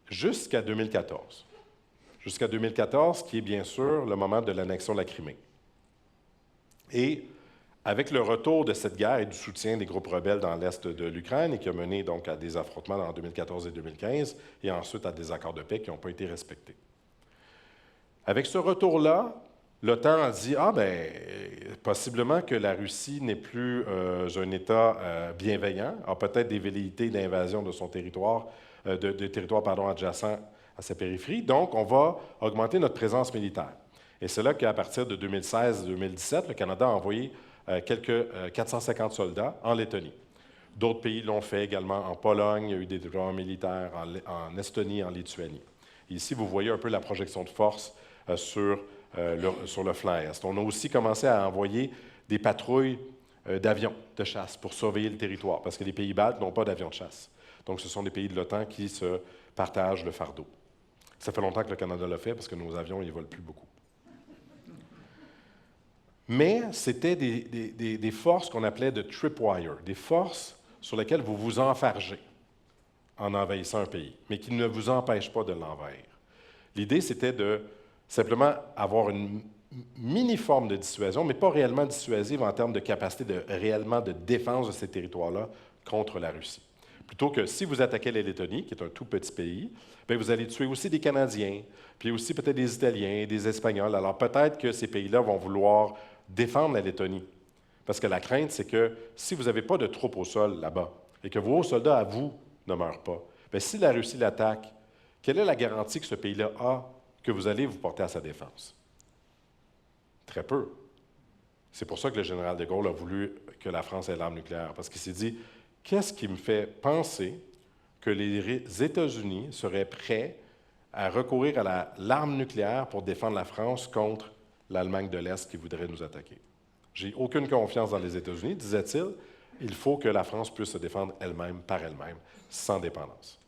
Jusqu'à 2014. Jusqu'à 2014, qui est bien sûr le moment de l'annexion de la Crimée. Et avec le retour de cette guerre et du soutien des groupes rebelles dans l'est de l'Ukraine, et qui a mené donc à des affrontements en 2014 et 2015, et ensuite à des accords de paix qui n'ont pas été respectés. Avec ce retour-là, l'OTAN a dit, possiblement que la Russie n'est plus un État bienveillant, a peut-être des velléités d'invasion de son territoire, de territoires adjacents à sa périphérie, donc on va augmenter notre présence militaire. Et c'est là qu'à partir de 2016-2017, le Canada a envoyé quelques 450 soldats en Lettonie. D'autres pays l'ont fait également en Pologne, il y a eu des déploiements militaires en Estonie, en Lituanie. Ici, vous voyez un peu la projection de force sur le flanc est. On a aussi commencé à envoyer des patrouilles d'avions de chasse pour surveiller le territoire, parce que les pays baltes n'ont pas d'avions de chasse. Donc, ce sont des pays de l'OTAN qui se partagent le fardeau. Ça fait longtemps que le Canada l'a fait, parce que nos avions, ils ne volent plus beaucoup. Mais c'était des forces qu'on appelait de tripwire, des forces sur lesquelles vous vous enfargez en envahissant un pays, mais qui ne vous empêchent pas de l'envahir. L'idée, c'était de simplement avoir une mini-forme de dissuasion, mais pas réellement dissuasive en termes de capacité réellement de défense de ces territoires-là contre la Russie. Plutôt que si vous attaquez la Lettonie, qui est un tout petit pays, bien, vous allez tuer aussi des Canadiens, puis aussi peut-être des Italiens, des Espagnols. Alors peut-être que ces pays-là vont vouloir défendre la Lettonie. Parce que la crainte, c'est que si vous n'avez pas de troupes au sol là-bas et que vos soldats à vous ne meurent pas, bien, si la Russie l'attaque, quelle est la garantie que ce pays-là a que vous allez vous porter à sa défense? Très peu. C'est pour ça que le général de Gaulle a voulu que la France ait l'arme nucléaire, parce qu'il s'est dit, qu'est-ce qui me fait penser que les États-Unis seraient prêts à recourir à l'arme nucléaire pour défendre la France contre l'Allemagne de l'Est qui voudrait nous attaquer? J'ai aucune confiance dans les États-Unis, disait-il. Il faut que la France puisse se défendre elle-même, par elle-même, sans dépendance.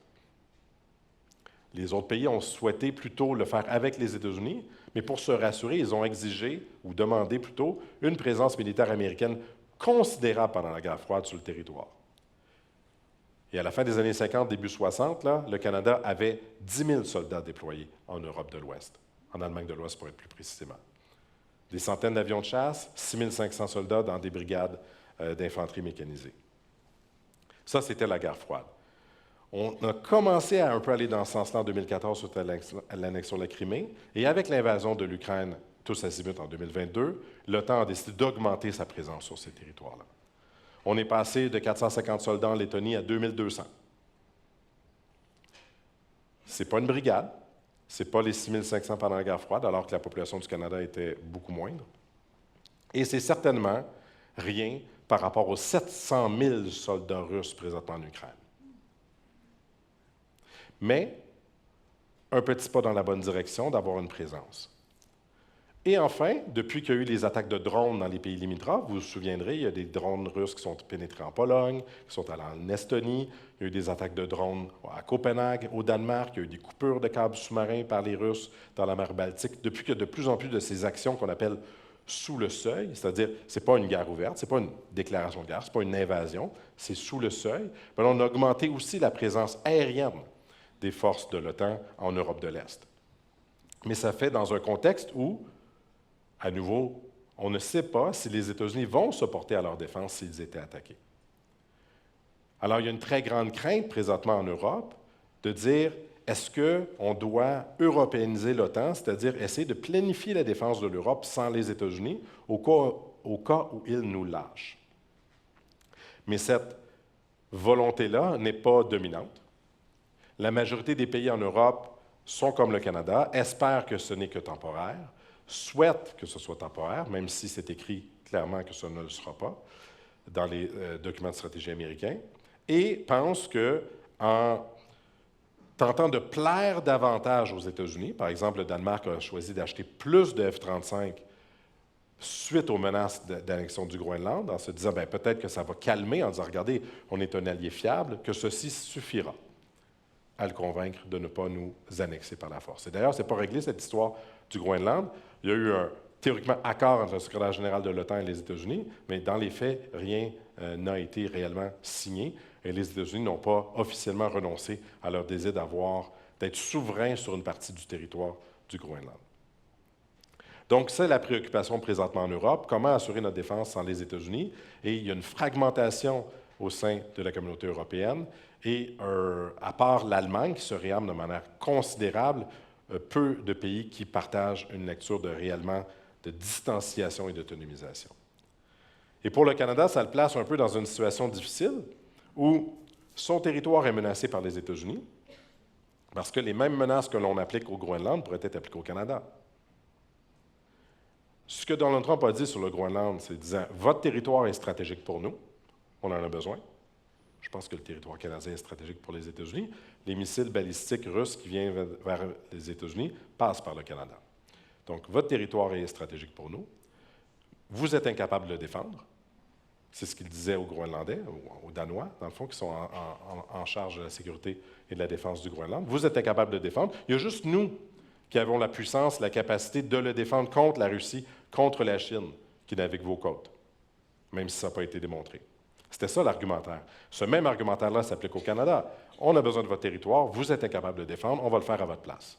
Les autres pays ont souhaité plutôt le faire avec les États-Unis, mais pour se rassurer, ils ont exigé, ou demandé plutôt, une présence militaire américaine considérable pendant la guerre froide sur le territoire. Et à la fin des années 50, début 60, là, le Canada avait 10 000 soldats déployés en Europe de l'Ouest, en Allemagne de l'Ouest pour être plus précisément. Des centaines d'avions de chasse, 6 500 soldats dans des brigades d'infanterie mécanisée. Ça, c'était la guerre froide. On a commencé à un peu aller dans ce sens-là en 2014 suite à l'annexion de la Crimée, et avec l'invasion de l'Ukraine, tous azimuts en 2022, l'OTAN a décidé d'augmenter sa présence sur ces territoires-là. On est passé de 450 soldats en Lettonie à 2200. Ce n'est pas une brigade, ce n'est pas les 6 500 pendant la guerre froide, alors que la population du Canada était beaucoup moindre. Et c'est certainement rien par rapport aux 700 000 soldats russes présentement en Ukraine. Mais un petit pas dans la bonne direction d'avoir une présence. Et enfin, depuis qu'il y a eu les attaques de drones dans les pays limitrophes, vous vous souviendrez, il y a des drones russes qui sont pénétrés en Pologne, qui sont allés en Estonie, il y a eu des attaques de drones à Copenhague, au Danemark, il y a eu des coupures de câbles sous-marins par les Russes dans la mer Baltique, depuis qu'il y a de plus en plus de ces actions qu'on appelle sous le seuil, c'est-à-dire, ce n'est pas une guerre ouverte, ce n'est pas une déclaration de guerre, ce n'est pas une invasion, c'est sous le seuil. Mais on a augmenté aussi la présence aérienne des forces de l'OTAN en Europe de l'Est. Mais ça fait dans un contexte où, à nouveau, on ne sait pas si les États-Unis vont se porter à leur défense s'ils étaient attaqués. Alors, il y a une très grande crainte présentement en Europe de dire, est-ce qu'on doit européaniser l'OTAN, c'est-à-dire essayer de planifier la défense de l'Europe sans les États-Unis au cas où ils nous lâchent. Mais cette volonté-là n'est pas dominante. La majorité des pays en Europe sont comme le Canada, espèrent que ce n'est que temporaire, souhaitent que ce soit temporaire, même si c'est écrit clairement que ce ne le sera pas dans les documents de stratégie américains, et pensent qu'en tentant de plaire davantage aux États-Unis, par exemple, le Danemark a choisi d'acheter plus de F-35 suite aux menaces d'annexion du Groenland, en se disant, peut-être que ça va calmer, en disant, regardez, on est un allié fiable, que ceci suffira à le convaincre de ne pas nous annexer par la force. Et d'ailleurs, ce n'est pas réglé, cette histoire du Groenland. Il y a eu un, théoriquement, accord entre le secrétaire général de l'OTAN et les États-Unis, mais dans les faits, rien n'a été réellement signé, et les États-Unis n'ont pas officiellement renoncé à leur désir d'être souverains sur une partie du territoire du Groenland. Donc, c'est la préoccupation présentement en Europe, comment assurer notre défense sans les États-Unis, et il y a une fragmentation au sein de la communauté européenne, et à part l'Allemagne, qui se réarme de manière considérable, peu de pays qui partagent une lecture réellement de distanciation et d'autonomisation. Et pour le Canada, ça le place un peu dans une situation difficile, où son territoire est menacé par les États-Unis, parce que les mêmes menaces que l'on applique au Groenland pourraient être appliquées au Canada. Ce que Donald Trump a dit sur le Groenland, c'est disant « Votre territoire est stratégique pour nous, on en a besoin. » Je pense que le territoire canadien est stratégique pour les États-Unis. Les missiles balistiques russes qui viennent vers les États-Unis passent par le Canada. Donc, votre territoire est stratégique pour nous. Vous êtes incapable de le défendre. C'est ce qu'il disait aux Groenlandais, aux Danois, dans le fond, qui sont en charge de la sécurité et de la défense du Groenland. Vous êtes incapable de le défendre. Il y a juste nous qui avons la puissance, la capacité de le défendre contre la Russie, contre la Chine, qui navigue vos côtes, même si ça n'a pas été démontré. C'était ça l'argumentaire. Ce même argumentaire-là s'applique au Canada. On a besoin de votre territoire, vous êtes incapable de le défendre, on va le faire à votre place.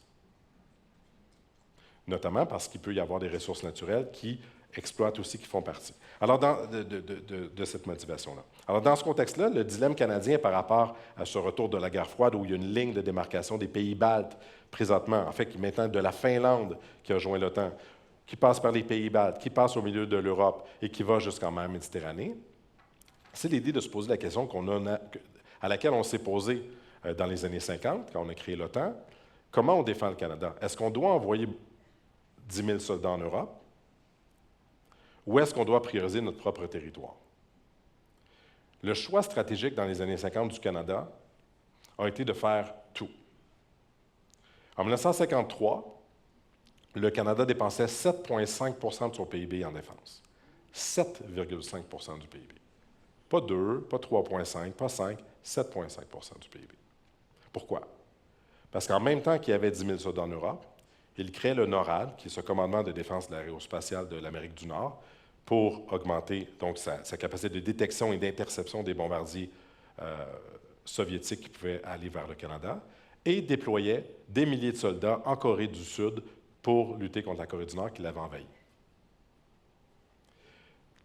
Notamment parce qu'il peut y avoir des ressources naturelles qui exploitent aussi, qui font partie. Alors, de cette motivation-là. Alors, dans ce contexte-là, le dilemme canadien par rapport à ce retour de la guerre froide, où il y a une ligne de démarcation des pays baltes, présentement, en fait, qui maintenant de la Finlande qui a joint l'OTAN, qui passe par les pays baltes, qui passe au milieu de l'Europe et qui va jusqu'en mer Méditerranée, c'est l'idée de se poser la question à laquelle on s'est posé dans les années 50, quand on a créé l'OTAN. Comment on défend le Canada? Est-ce qu'on doit envoyer 10 000 soldats en Europe? Ou est-ce qu'on doit prioriser notre propre territoire? Le choix stratégique dans les années 50 du Canada a été de faire tout. En 1953, le Canada dépensait 7,5 de son PIB en défense. 7,5 du PIB. Pas 2, pas 3,5, pas 5, 7,5 du PIB. Pourquoi? Parce qu'en même temps qu'il y avait 10 000 soldats en Europe, il crée le NORAD, qui est ce commandement de défense de l'aérospatiale de l'Amérique du Nord, pour augmenter donc sa capacité de détection et d'interception des bombardiers soviétiques qui pouvaient aller vers le Canada, et déployait des milliers de soldats en Corée du Sud pour lutter contre la Corée du Nord qui l'avait envahie.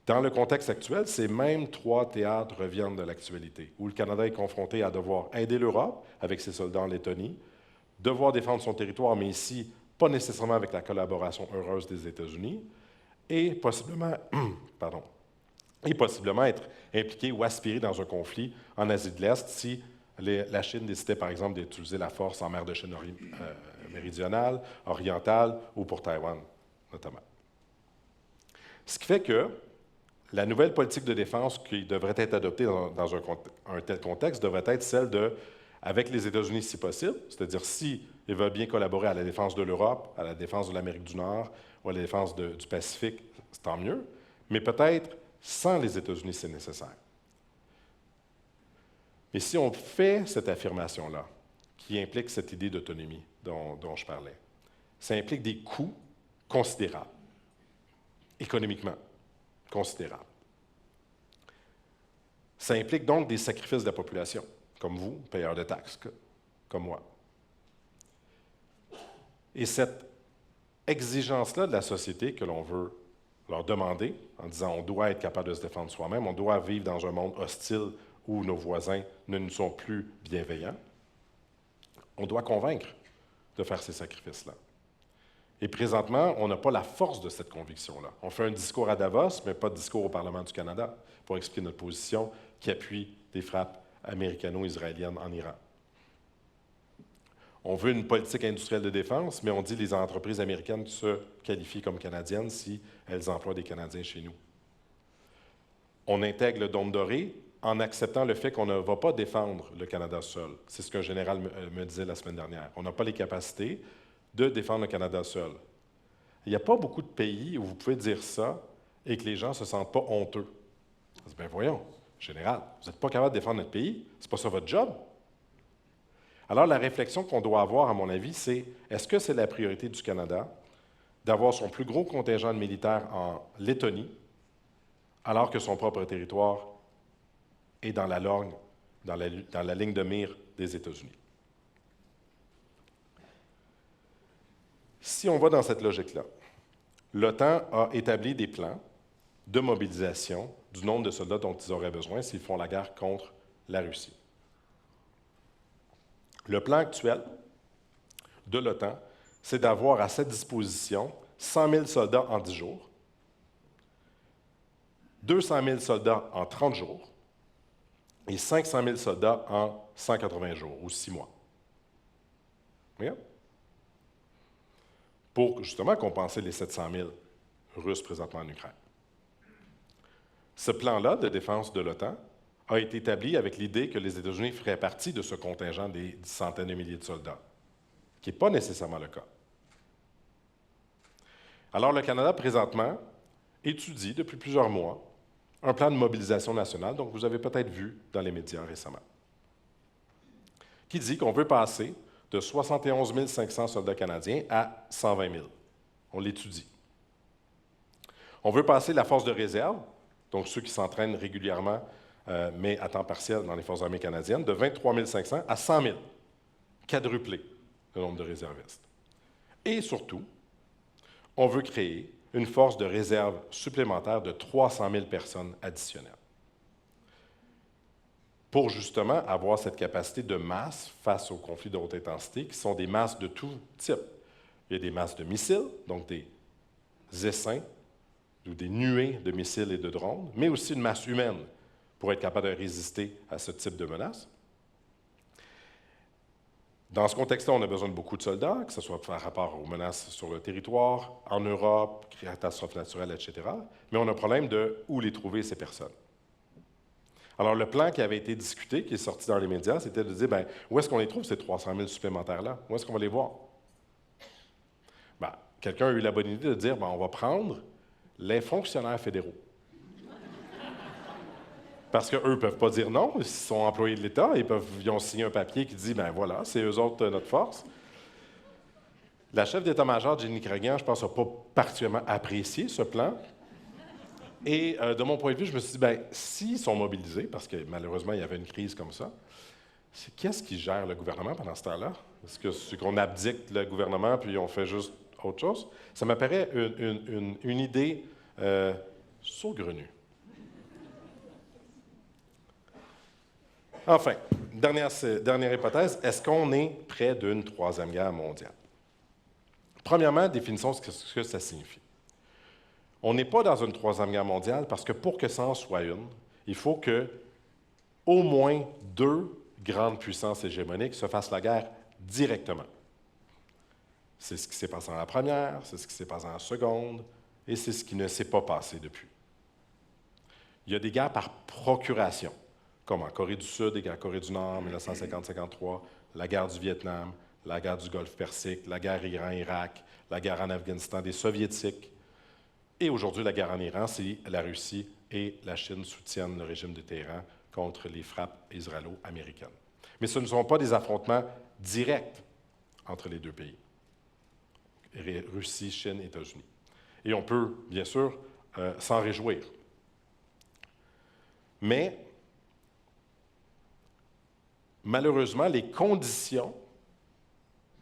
Dans le contexte actuel, ces mêmes trois théâtres reviennent de l'actualité, où le Canada est confronté à devoir aider l'Europe avec ses soldats en Lettonie, devoir défendre son territoire, mais ici, pas nécessairement avec la collaboration heureuse des États-Unis, et possiblement, être impliqué ou aspiré dans un conflit en Asie de l'Est si la Chine décidait, par exemple, d'utiliser la force en mer de Chine méridionale, orientale ou pour Taïwan, notamment. Ce qui fait que la nouvelle politique de défense qui devrait être adoptée dans un tel contexte devrait être celle de, avec les États-Unis si possible, c'est-à-dire s'ils veulent bien collaborer à la défense de l'Europe, à la défense de l'Amérique du Nord ou à la défense du Pacifique, c'est tant mieux, mais peut-être sans les États-Unis si c'est nécessaire. Mais si on fait cette affirmation-là, qui implique cette idée d'autonomie dont je parlais, ça implique des coûts considérables, économiquement considérables. Ça implique donc des sacrifices de la population, comme vous, payeurs de taxes, comme moi. Et cette exigence-là de la société que l'on veut leur demander, en disant on doit être capable de se défendre soi-même, on doit vivre dans un monde hostile où nos voisins ne nous sont plus bienveillants, on doit convaincre de faire ces sacrifices-là. Et présentement, on n'a pas la force de cette conviction-là. On fait un discours à Davos, mais pas de discours au Parlement du Canada pour expliquer notre position qui appuie des frappes américano-israéliennes en Iran. On veut une politique industrielle de défense, mais on dit que les entreprises américaines se qualifient comme canadiennes si elles emploient des Canadiens chez nous. On intègre le dôme doré en acceptant le fait qu'on ne va pas défendre le Canada seul. C'est ce qu'un général me disait la semaine dernière. On n'a pas les capacités de défendre le Canada seul. Il n'y a pas beaucoup de pays où vous pouvez dire ça et que les gens ne se sentent pas honteux. Je dis, bien voyons, général, vous n'êtes pas capable de défendre notre pays, c'est pas ça votre job. Alors la réflexion qu'on doit avoir, à mon avis, c'est est-ce que c'est la priorité du Canada d'avoir son plus gros contingent de militaires en Lettonie, alors que son propre territoire est dans la ligne de mire des États-Unis? Si on va dans cette logique-là, l'OTAN a établi des plans de mobilisation du nombre de soldats dont ils auraient besoin s'ils font la guerre contre la Russie. Le plan actuel de l'OTAN, c'est d'avoir à sa disposition 100 000 soldats en 10 jours, 200 000 soldats en 30 jours et 500 000 soldats en 180 jours ou 6 mois. Regarde. Pour justement compenser les 700 000 Russes présentement en Ukraine. Ce plan-là de défense de l'OTAN a été établi avec l'idée que les États-Unis feraient partie de ce contingent des centaines de milliers de soldats, qui n'est pas nécessairement le cas. Alors le Canada, présentement, étudie depuis plusieurs mois un plan de mobilisation nationale, donc vous avez peut-être vu dans les médias récemment, qui dit qu'on veut passer de 71 500 soldats canadiens à 120 000. On l'étudie. On veut passer la force de réserve, donc ceux qui s'entraînent régulièrement, mais à temps partiel dans les forces armées canadiennes, de 23 500 à 100 000, quadruplé le nombre de réservistes. Et surtout, on veut créer une force de réserve supplémentaire de 300 000 personnes additionnelles, pour justement avoir cette capacité de masse face aux conflits de haute intensité, qui sont des masses de tout type. Il y a des masses de missiles, donc des essaims ou des nuées de missiles et de drones, mais aussi une masse humaine pour être capable de résister à ce type de menace. Dans ce contexte-là, on a besoin de beaucoup de soldats, que ce soit par rapport aux menaces sur le territoire, en Europe, catastrophes naturelles, etc. Mais on a un problème de où les trouver, ces personnes. Alors, le plan qui avait été discuté, qui est sorti dans les médias, c'était de dire, bien, où est-ce qu'on les trouve, ces 300 000 supplémentaires-là? Où est-ce qu'on va les voir? Bien, quelqu'un a eu la bonne idée de dire, bien, on va prendre les fonctionnaires fédéraux. Parce qu'eux ne peuvent pas dire non, ils sont employés de l'État, ils ont signé un papier qui dit, bien voilà, c'est eux autres notre force. La chef d'état-major, Jenny Craignan, je pense, n'a pas particulièrement apprécié ce plan. Et de mon point de vue, je me suis dit, bien, s'ils sont mobilisés, parce que malheureusement, il y avait une crise comme ça, qu'est-ce qui gère le gouvernement pendant ce temps-là? Est-ce que c'est qu'on abdique le gouvernement puis on fait juste autre chose? Ça m'apparaît une idée saugrenue. Enfin, dernière hypothèse, est-ce qu'on est près d'une troisième guerre mondiale? Premièrement, définissons ce que ça signifie. On n'est pas dans une troisième guerre mondiale parce que pour que ça en soit une, il faut que au moins 2 grandes puissances hégémoniques se fassent la guerre directement. C'est ce qui s'est passé dans la première, c'est ce qui s'est passé dans la seconde, et c'est ce qui ne s'est pas passé depuis. Il y a des guerres par procuration, comme en Corée du Sud et en Corée du Nord, 1950-53, la guerre du Vietnam, la guerre du Golfe Persique, la guerre Iran-Irak, la guerre en Afghanistan des Soviétiques. Et aujourd'hui, la guerre en Iran, c'est la Russie et la Chine soutiennent le régime de Téhéran contre les frappes israélo-américaines. Mais ce ne sont pas des affrontements directs entre les deux pays, Russie, Chine, États-Unis. Et on peut, bien sûr, s'en réjouir. Mais, malheureusement, les conditions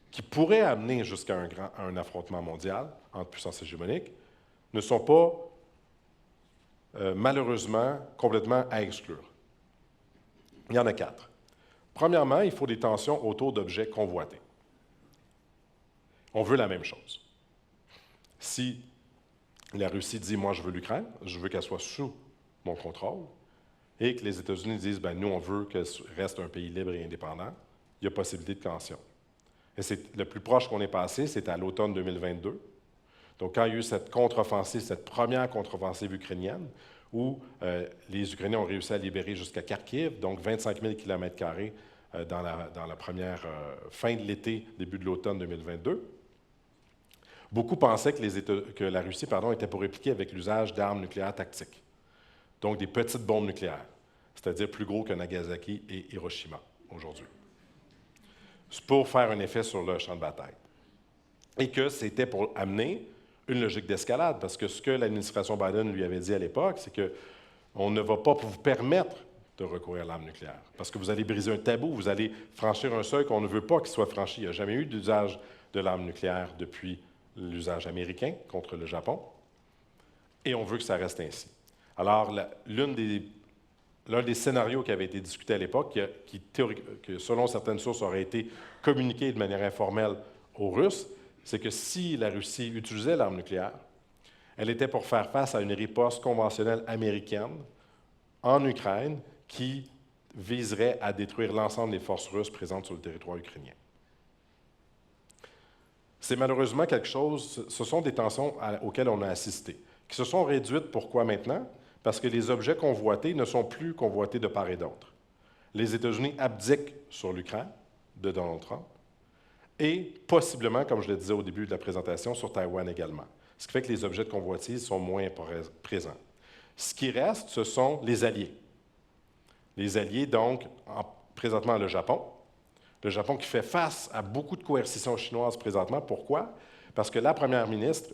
qui pourraient amener jusqu'à un affrontement mondial entre puissances hégémoniques ne sont pas, malheureusement, complètement à exclure. Il y en a 4. Premièrement, il faut des tensions autour d'objets convoités. On veut la même chose. Si la Russie dit « moi, je veux l'Ukraine, je veux qu'elle soit sous mon contrôle », et que les États-Unis disent « nous, on veut qu'elle reste un pays libre et indépendant », il y a possibilité de tension. Et le plus proche qu'on est passé, c'est à l'automne 2022. Donc, quand il y a eu cette contre-offensive, cette première contre-offensive ukrainienne, où les Ukrainiens ont réussi à libérer jusqu'à Kharkiv, donc 25 000 km² dans la première fin de l'été, début de l'automne 2022, beaucoup pensaient que la Russie était pour répliquer avec l'usage d'armes nucléaires tactiques, donc des petites bombes nucléaires, c'est-à-dire plus gros que Nagasaki et Hiroshima aujourd'hui, pour faire un effet sur le champ de bataille. Et que c'était pour amener une logique d'escalade, parce que ce que l'administration Biden lui avait dit à l'époque, c'est qu'on ne va pas vous permettre de recourir à l'arme nucléaire, parce que vous allez briser un tabou, vous allez franchir un seuil qu'on ne veut pas qu'il soit franchi. Il n'y a jamais eu d'usage de l'arme nucléaire depuis l'usage américain contre le Japon, et on veut que ça reste ainsi. Alors, l'un des scénarios qui avait été discuté à l'époque, que selon certaines sources aurait été communiqué de manière informelle aux Russes, c'est que si la Russie utilisait l'arme nucléaire, elle était pour faire face à une riposte conventionnelle américaine en Ukraine qui viserait à détruire l'ensemble des forces russes présentes sur le territoire ukrainien. C'est malheureusement quelque chose, ce sont des tensions auxquelles on a assisté, qui se sont réduites. Pourquoi maintenant? Parce que les objets convoités ne sont plus convoités de part et d'autre. Les États-Unis abdiquent sur l'Ukraine de Donald Trump, et possiblement, comme je le disais au début de la présentation, sur Taïwan également. Ce qui fait que les objets de convoitise sont moins présents. Ce qui reste, ce sont les alliés. Les alliés, donc, présentement le Japon. Le Japon qui fait face à beaucoup de coercitions chinoises présentement. Pourquoi? Parce que la première ministre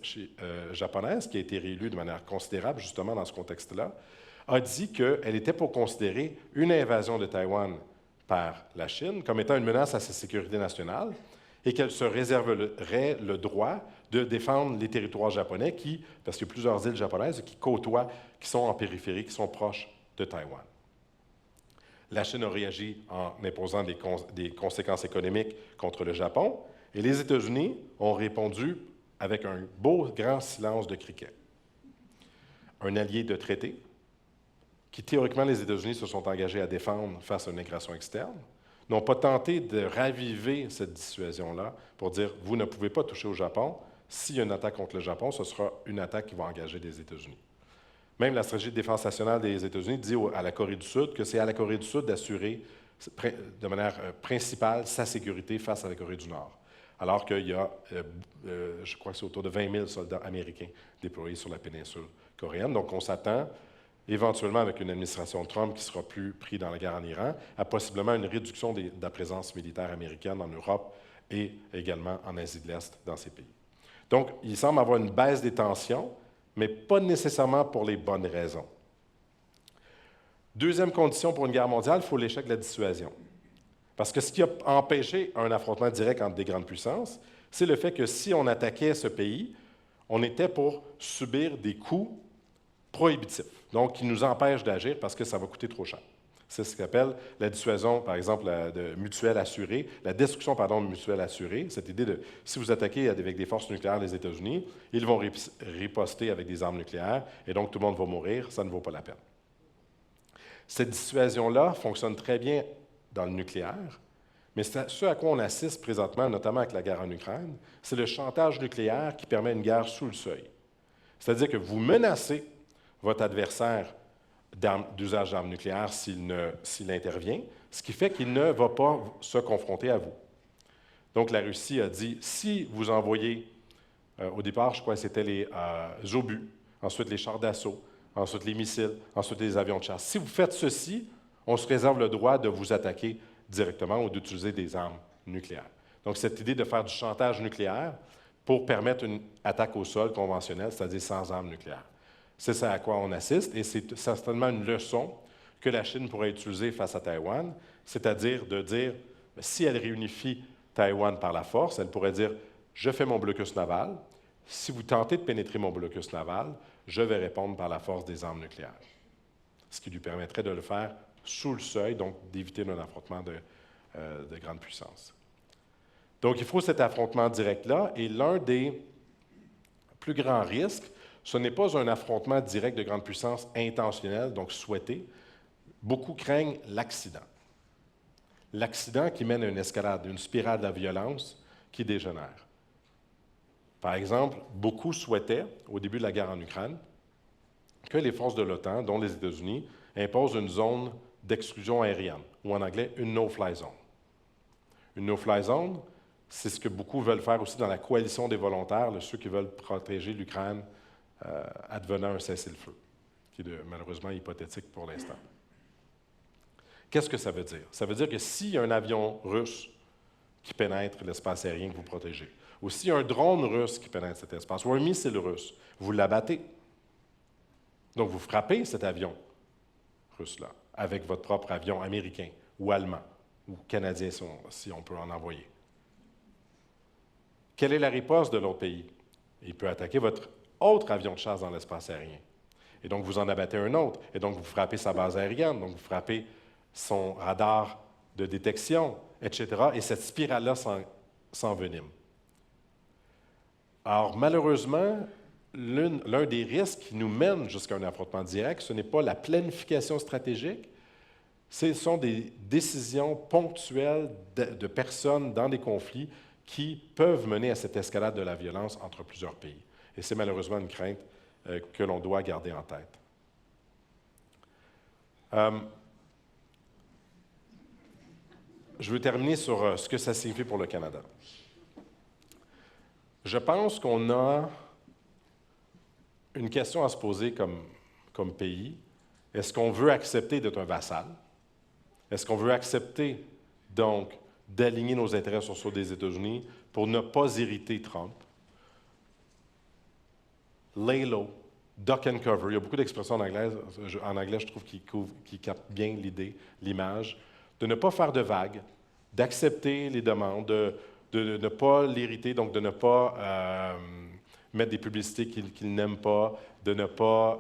japonaise, qui a été réélue de manière considérable justement dans ce contexte-là, a dit qu'elle était pour considérer une invasion de Taïwan par la Chine comme étant une menace à sa sécurité nationale, et qu'elle se réserverait le droit de défendre les territoires japonais parce qu'il y a plusieurs îles japonaises qui côtoient, qui sont en périphérie, qui sont proches de Taïwan. La Chine a réagi en imposant des conséquences économiques contre le Japon, et les États-Unis ont répondu avec un beau grand silence de cricket. Un allié de traité, qui théoriquement les États-Unis se sont engagés à défendre face à une agression externe, n'ont pas tenté de raviver cette dissuasion-là pour dire « vous ne pouvez pas toucher au Japon, s'il y a une attaque contre le Japon, ce sera une attaque qui va engager les États-Unis ». Même la stratégie de défense nationale des États-Unis dit à la Corée du Sud que c'est à la Corée du Sud d'assurer de manière principale sa sécurité face à la Corée du Nord, alors qu'il y a, je crois que c'est autour de 20 000 soldats américains déployés sur la péninsule coréenne. Donc on s'attend, éventuellement avec une administration Trump qui sera plus pris dans la guerre en Iran, à possiblement une réduction de la présence militaire américaine en Europe et également en Asie de l'Est dans ces pays. Donc, il semble avoir une baisse des tensions, mais pas nécessairement pour les bonnes raisons. Deuxième condition pour une guerre mondiale, il faut l'échec de la dissuasion. Parce que ce qui a empêché un affrontement direct entre des grandes puissances, c'est le fait que si on attaquait ce pays, on était pour subir des coûts prohibitifs, donc qui nous empêchent d'agir parce que ça va coûter trop cher. C'est ce qu'on appelle la dissuasion, par exemple, de mutuelle assurée, la destruction, pardon, de mutuelle assurée, cette idée de, si vous attaquez avec des forces nucléaires les États-Unis, ils vont riposter avec des armes nucléaires, et donc tout le monde va mourir, ça ne vaut pas la peine. Cette dissuasion-là fonctionne très bien dans le nucléaire, mais ce à quoi on assiste présentement, notamment avec la guerre en Ukraine, c'est le chantage nucléaire qui permet une guerre sous le seuil. C'est-à-dire que vous menacez votre adversaire d'usage d'armes nucléaires s'il intervient, ce qui fait qu'il ne va pas se confronter à vous. Donc, la Russie a dit, si vous envoyez, au départ, je crois que c'était les obus, ensuite les chars d'assaut, ensuite les missiles, ensuite les avions de chasse. Si vous faites ceci, on se réserve le droit de vous attaquer directement ou d'utiliser des armes nucléaires. Donc, cette idée de faire du chantage nucléaire pour permettre une attaque au sol conventionnelle, c'est-à-dire sans armes nucléaires. C'est ça à quoi on assiste, et c'est certainement une leçon que la Chine pourrait utiliser face à Taïwan, c'est-à-dire de dire, si elle réunifie Taïwan par la force, elle pourrait dire, je fais mon blocus naval, si vous tentez de pénétrer mon blocus naval, je vais répondre par la force des armes nucléaires. Ce qui lui permettrait de le faire sous le seuil, donc d'éviter un affrontement de grande puissance. Donc, il faut cet affrontement direct-là, et l'un des plus grands risques, ce n'est pas un affrontement direct de grande puissance intentionnel, donc souhaité. Beaucoup craignent l'accident. L'accident qui mène à une escalade, une spirale de la violence qui dégénère. Par exemple, beaucoup souhaitaient, au début de la guerre en Ukraine, que les forces de l'OTAN, dont les États-Unis, imposent une zone d'exclusion aérienne, ou en anglais, une no-fly zone. Une no-fly zone, c'est ce que beaucoup veulent faire aussi dans la coalition des volontaires, ceux qui veulent protéger l'Ukraine advenant un cessez-le-feu, qui est malheureusement hypothétique pour l'instant. Qu'est-ce que ça veut dire? Ça veut dire que s'il y a un avion russe qui pénètre l'espace aérien que vous protégez, ou s'il y a un drone russe qui pénètre cet espace, ou un missile russe, vous l'abattez. Donc, vous frappez cet avion russe-là avec votre propre avion américain ou allemand ou canadien, si on peut en envoyer. Quelle est la riposte de l'autre pays? Il peut attaquer votre autre avion de chasse dans l'espace aérien. Et donc, vous en abattez un autre. Et donc, vous frappez sa base aérienne. Donc, vous frappez son radar de détection, etc. Et cette spirale-là s'envenime. Alors, malheureusement, l'un des risques qui nous mène jusqu'à un affrontement direct, ce n'est pas la planification stratégique, ce sont des décisions ponctuelles de personnes dans des conflits qui peuvent mener à cette escalade de la violence entre plusieurs pays. Et c'est malheureusement une crainte que l'on doit garder en tête. Je veux terminer sur ce que ça signifie pour le Canada. Je pense qu'on a une question à se poser comme pays. Est-ce qu'on veut accepter d'être un vassal? Est-ce qu'on veut accepter, donc, d'aligner nos intérêts sur ceux des États-Unis pour ne pas irriter Trump? Lay low, duck and cover. Il y a beaucoup d'expressions en anglais, je trouve, qui captent bien l'idée, l'image. De ne pas faire de vagues, d'accepter les demandes, de ne pas l'irriter, donc de ne pas mettre des publicités qu'il n'aime pas, de ne pas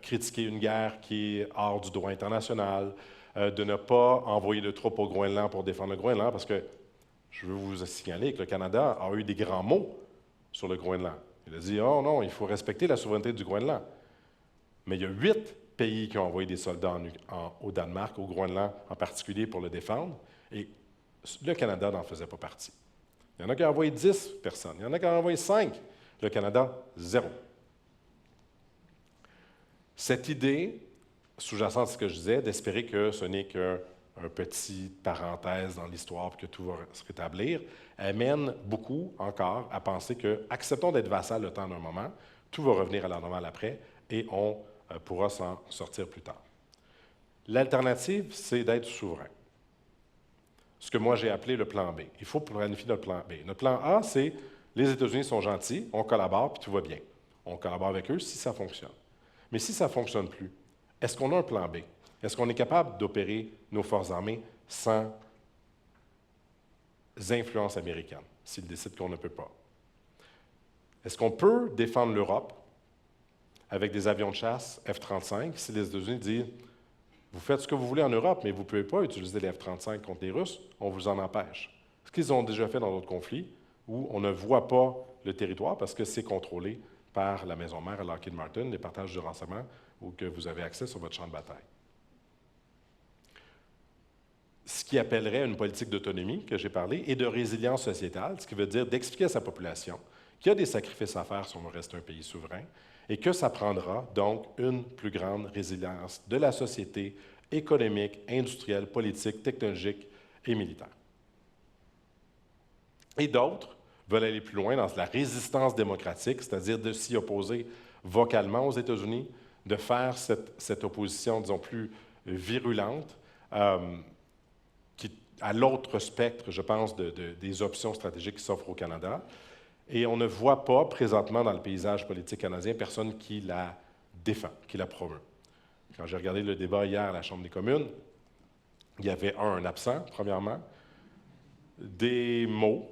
critiquer une guerre qui est hors du droit international, de ne pas envoyer de troupes au Groenland pour défendre le Groenland, parce que je veux vous signaler que le Canada a eu des grands mots sur le Groenland. Il a dit « Oh non, il faut respecter la souveraineté du Groenland ». Mais il y a 8 pays qui ont envoyé des soldats au Danemark, au Groenland en particulier, pour le défendre, et le Canada n'en faisait pas partie. Il y en a qui ont envoyé 10 personnes, il y en a qui ont envoyé 5. Le Canada, 0. Cette idée sous-jacente à ce que je disais, d'espérer que ce n'est qu'un petit parenthèse dans l'histoire et que tout va se rétablir, amène beaucoup encore à penser que acceptons d'être vassal le temps d'un moment, tout va revenir à la normale après et on pourra s'en sortir plus tard. L'alternative, c'est d'être souverain. Ce que moi j'ai appelé le plan B. Il faut planifier notre plan B. Notre plan A, c'est les États-Unis sont gentils, on collabore, puis tout va bien. On collabore avec eux si ça fonctionne. Mais si ça ne fonctionne plus, est-ce qu'on a un plan B? Est-ce qu'on est capable d'opérer nos forces armées sans influence américaine, s'ils décident qu'on ne peut pas? Est-ce qu'on peut défendre l'Europe avec des avions de chasse F-35 si les États-Unis disent « Vous faites ce que vous voulez en Europe, mais vous ne pouvez pas utiliser les F-35 contre les Russes, on vous en empêche. » Ce qu'ils ont déjà fait dans d'autres conflits où on ne voit pas le territoire parce que c'est contrôlé par la maison mère à Lockheed Martin, les partages du renseignement, ou que vous avez accès sur votre champ de bataille. Ce qui appellerait une politique d'autonomie, que j'ai parlé, et de résilience sociétale, ce qui veut dire d'expliquer à sa population qu'il y a des sacrifices à faire si on reste un pays souverain, et que ça prendra donc une plus grande résilience de la société économique, industrielle, politique, technologique et militaire. Et d'autres veulent aller plus loin dans la résistance démocratique, c'est-à-dire de s'y opposer vocalement aux États-Unis, de faire cette opposition, disons, plus virulente, qui, à l'autre spectre, je pense, des options stratégiques qui s'offrent au Canada. Et on ne voit pas, présentement, dans le paysage politique canadien, personne qui la défend, qui la promeut. Quand j'ai regardé le débat hier à la Chambre des communes, il y avait un absent, premièrement, des mots,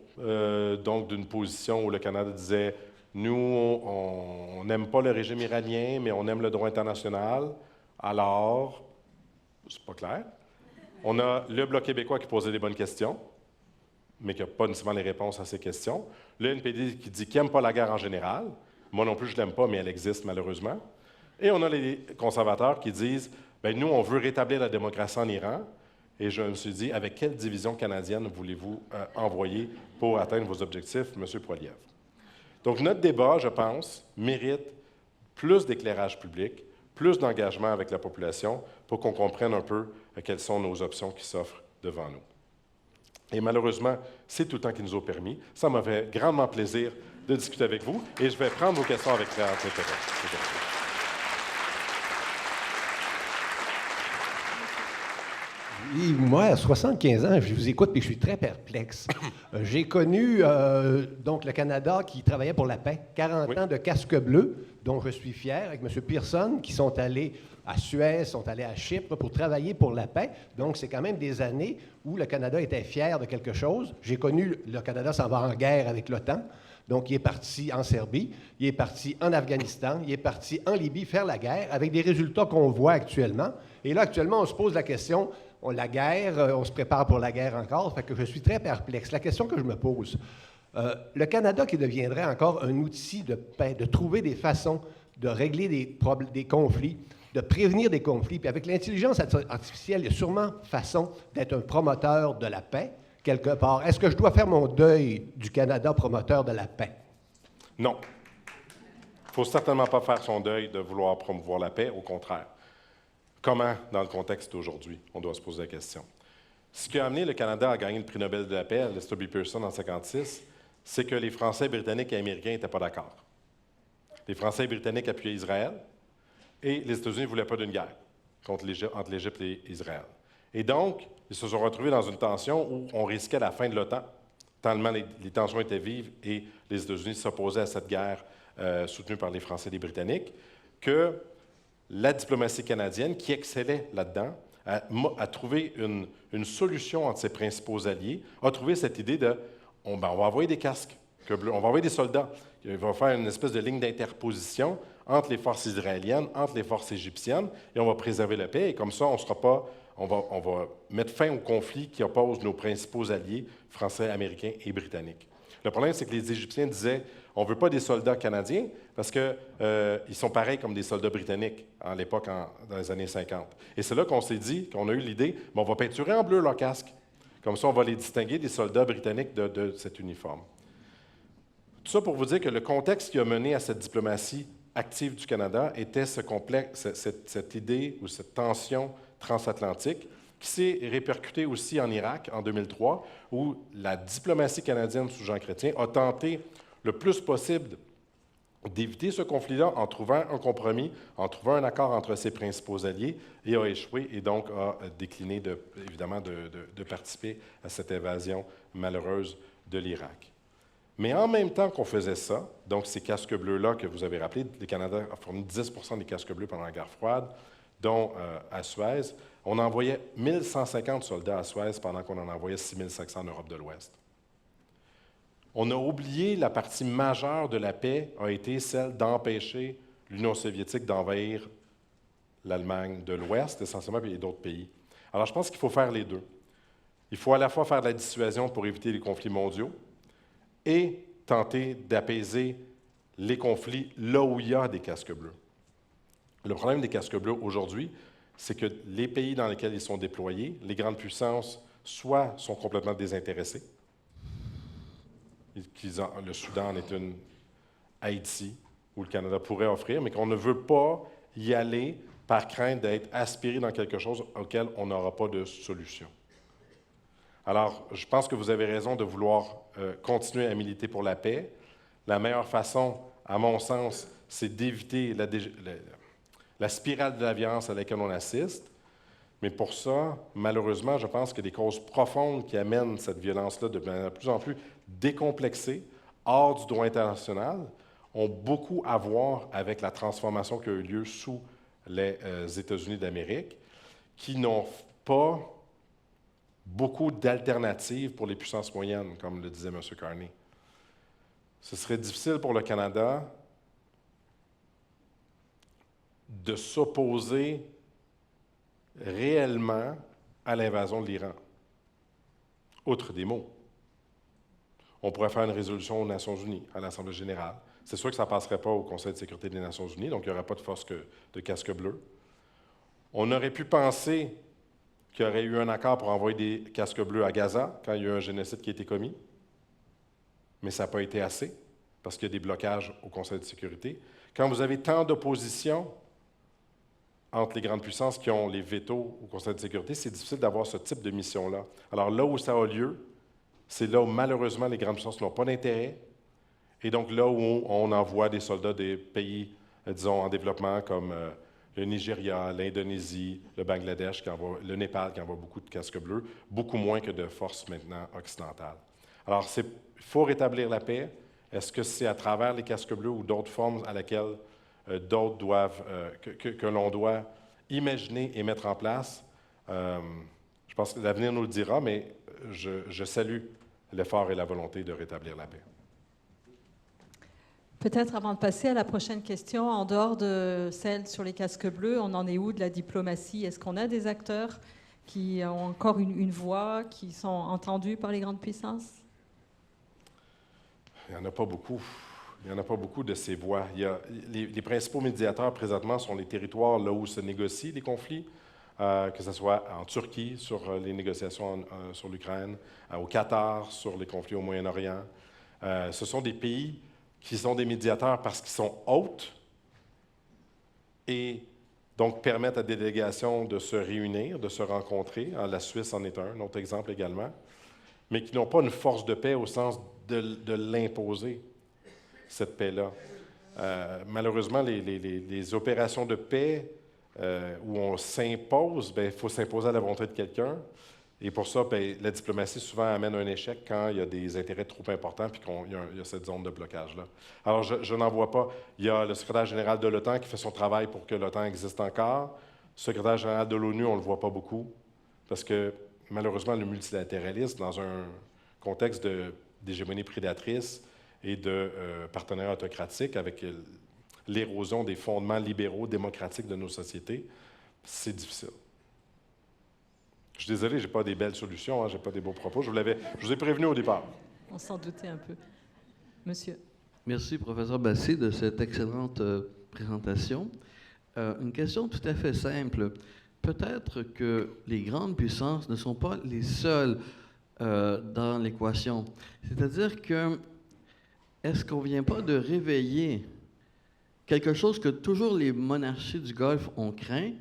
donc d'une position où le Canada disait « Nous, on n'aime pas le régime iranien, mais on aime le droit international. Alors, C'est pas clair. On a le Bloc québécois qui posait des bonnes questions, mais qui n'a pas nécessairement les réponses à ces questions. Le NPD qui dit qu'il n'aime pas la guerre en général. Moi non plus, je ne l'aime pas, mais elle existe malheureusement. Et on a les conservateurs qui disent bien, nous, on veut rétablir la démocratie en Iran. Et je me suis dit, avec quelle division canadienne voulez-vous envoyer pour atteindre vos objectifs, M. Poilievre? Donc, notre débat, je pense, mérite plus d'éclairage public, plus d'engagement avec la population pour qu'on comprenne un peu quelles sont nos options qui s'offrent devant nous. Et malheureusement, c'est tout le temps qui nous a permis. Ça m'a fait grandement plaisir de discuter avec vous et je vais prendre vos questions avec grand intérêt. Et moi, à 75 ans, je vous écoute et je suis très perplexe. J'ai connu donc le Canada qui travaillait pour la paix, 40 ans de casque bleu, dont je suis fier, avec M. Pearson, qui sont allés à Suez, sont allés à Chypre pour travailler pour la paix. Donc, c'est quand même des années où le Canada était fier de quelque chose. J'ai connu le Canada s'en va en guerre avec l'OTAN. Donc, il est parti en Serbie, il est parti en Afghanistan, il est parti en Libye faire la guerre avec des résultats qu'on voit actuellement. Et là, actuellement, on se pose la question, la guerre, on se prépare pour la guerre encore, fait que je suis très perplexe. La question que je me pose, le Canada qui deviendrait encore un outil de paix, de trouver des façons de régler des conflits, de prévenir des conflits, puis avec l'intelligence artificielle, il y a sûrement façon d'être un promoteur de la paix, quelque part. Est-ce que je dois faire mon deuil du Canada promoteur de la paix? Non. Il ne faut certainement pas faire son deuil de vouloir promouvoir la paix, au contraire. Comment, dans le contexte d'aujourd'hui, on doit se poser la question? Ce qui a amené le Canada à gagner le prix Nobel de la paix, Lester B. Pearson, en 1956, c'est que les Français, Britanniques et Américains n'étaient pas d'accord. Les Français et Britanniques appuyaient Israël et les États-Unis ne voulaient pas d'une guerre entre l'Égypte et Israël. Et donc, ils se sont retrouvés dans une tension où on risquait la fin de l'OTAN, tellement les tensions étaient vives et les États-Unis s'opposaient à cette guerre soutenue par les Français et les Britanniques, que la diplomatie canadienne, qui excellait là-dedans, a trouvé une solution entre ses principaux alliés, a trouvé cette idée de on va envoyer des casques bleus, on va envoyer des soldats. Il va faire une espèce de ligne d'interposition entre les forces israéliennes, entre les forces égyptiennes, et on va préserver la paix. Et comme ça, on va mettre fin au conflit qui oppose nos principaux alliés, français, américains et britanniques. Le problème, c'est que les Égyptiens disaient on ne veut pas des soldats canadiens parce qu'ils sont pareils comme des soldats britanniques à l'époque, dans les années 50. Et c'est là qu'on s'est dit, qu'on a eu l'idée, on va peinturer en bleu leurs casques. Comme ça, on va les distinguer des soldats britanniques de cet uniforme. Tout ça pour vous dire que le contexte qui a mené à cette diplomatie active du Canada était cette idée ou cette tension transatlantique qui s'est répercutée aussi en Irak en 2003, où la diplomatie canadienne sous Jean Chrétien a tenté le plus possible d'éviter ce conflit-là en trouvant un compromis, en trouvant un accord entre ses principaux alliés, et a échoué et donc a décliné, évidemment, de participer à cette invasion malheureuse de l'Irak. Mais en même temps qu'on faisait ça, donc ces casques bleus-là que vous avez rappelés, le Canada a fourni 10 des casques bleus pendant la guerre froide, dont à Suez, on envoyait 1150 soldats à Suez pendant qu'on en envoyait 6500 en Europe de l'Ouest. On a oublié la partie majeure de la paix a été celle d'empêcher l'Union soviétique d'envahir l'Allemagne de l'Ouest, essentiellement, et d'autres pays. Alors, je pense qu'il faut faire les deux. Il faut à la fois faire de la dissuasion pour éviter les conflits mondiaux et tenter d'apaiser les conflits là où il y a des casques bleus. Le problème des casques bleus aujourd'hui, c'est que les pays dans lesquels ils sont déployés, les grandes puissances, soit sont complètement désintéressés, le Soudan en est une, Haïti, où le Canada pourrait offrir, mais qu'on ne veut pas y aller par crainte d'être aspiré dans quelque chose auquel on n'aura pas de solution. Alors, je pense que vous avez raison de vouloir continuer à militer pour la paix. La meilleure façon, à mon sens, c'est d'éviter la spirale de la violence à laquelle on assiste. Mais pour ça, malheureusement, je pense que des causes profondes qui amènent cette violence-là de manière de plus en plus décomplexée, hors du droit international, ont beaucoup à voir avec la transformation qui a eu lieu sous les États-Unis d'Amérique, qui n'ont pas beaucoup d'alternatives pour les puissances moyennes, comme le disait M. Carney. Ce serait difficile pour le Canada de s'opposer réellement à l'invasion de l'Iran, outre des mots. On pourrait faire une résolution aux Nations unies, à l'Assemblée générale. C'est sûr que ça ne passerait pas au Conseil de sécurité des Nations unies, donc il n'y aurait pas de force de casque bleu. On aurait pu penser qu'il y aurait eu un accord pour envoyer des casques bleus à Gaza quand il y a eu un génocide qui a été commis, mais ça n'a pas été assez, parce qu'il y a des blocages au Conseil de sécurité. Quand vous avez tant d'opposition entre les grandes puissances qui ont les vétos au Conseil de sécurité, c'est difficile d'avoir ce type de mission-là. Alors là où ça a lieu, c'est là où malheureusement les grandes puissances n'ont pas d'intérêt, et donc là où on envoie des soldats des pays, disons, en développement comme le Nigeria, l'Indonésie, le Bangladesh, le Népal qui envoie beaucoup de casques bleus, beaucoup moins que de forces maintenant occidentales. Alors, il faut rétablir la paix. Est-ce que c'est à travers les casques bleus ou d'autres formes à laquelle d'autres doivent, que l'on doit imaginer et mettre en place? Je pense que l'avenir nous le dira, mais je salue l'effort et la volonté de rétablir la paix. Peut-être avant de passer à la prochaine question, en dehors de celle sur les casques bleus, on en est où de la diplomatie? Est-ce qu'on a des acteurs qui ont encore une voix, qui sont entendus par les grandes puissances? Il n'y en a pas beaucoup. Il n'y en a pas beaucoup de ces voix. Les principaux médiateurs présentement sont les territoires là où se négocient les conflits, que ce soit en Turquie sur les négociations sur l'Ukraine, au Qatar sur les conflits au Moyen-Orient. Ce sont des pays qui sont des médiateurs parce qu'ils sont hôtes et donc permettent à des délégations de se réunir, de se rencontrer. La Suisse en est un autre exemple également, mais qui n'ont pas une force de paix au sens de l'imposer, cette paix-là. Malheureusement, les opérations de paix où on s'impose, il faut s'imposer à la volonté de quelqu'un. Et pour ça, la diplomatie souvent amène un échec quand il y a des intérêts trop importants et qu'il y a cette zone de blocage-là. Alors, je n'en vois pas. Il y a le secrétaire général de l'OTAN qui fait son travail pour que l'OTAN existe encore. Le secrétaire général de l'ONU, on ne le voit pas beaucoup parce que, malheureusement, le multilatéralisme, dans un contexte d'hégémonie prédatrice et de partenariat autocratique avec l'érosion des fondements libéraux démocratiques de nos sociétés, c'est difficile. Je suis désolé, je n'ai pas des belles solutions, je n'ai pas des beaux propos. Je vous ai prévenu au départ. On s'en doutait un peu. Monsieur. Merci, professeur Bassé, de cette excellente présentation. Une question tout à fait simple. Peut-être que les grandes puissances ne sont pas les seules dans l'équation. C'est-à-dire que, est-ce qu'on ne vient pas de réveiller quelque chose que toujours les monarchies du Golfe ont craint,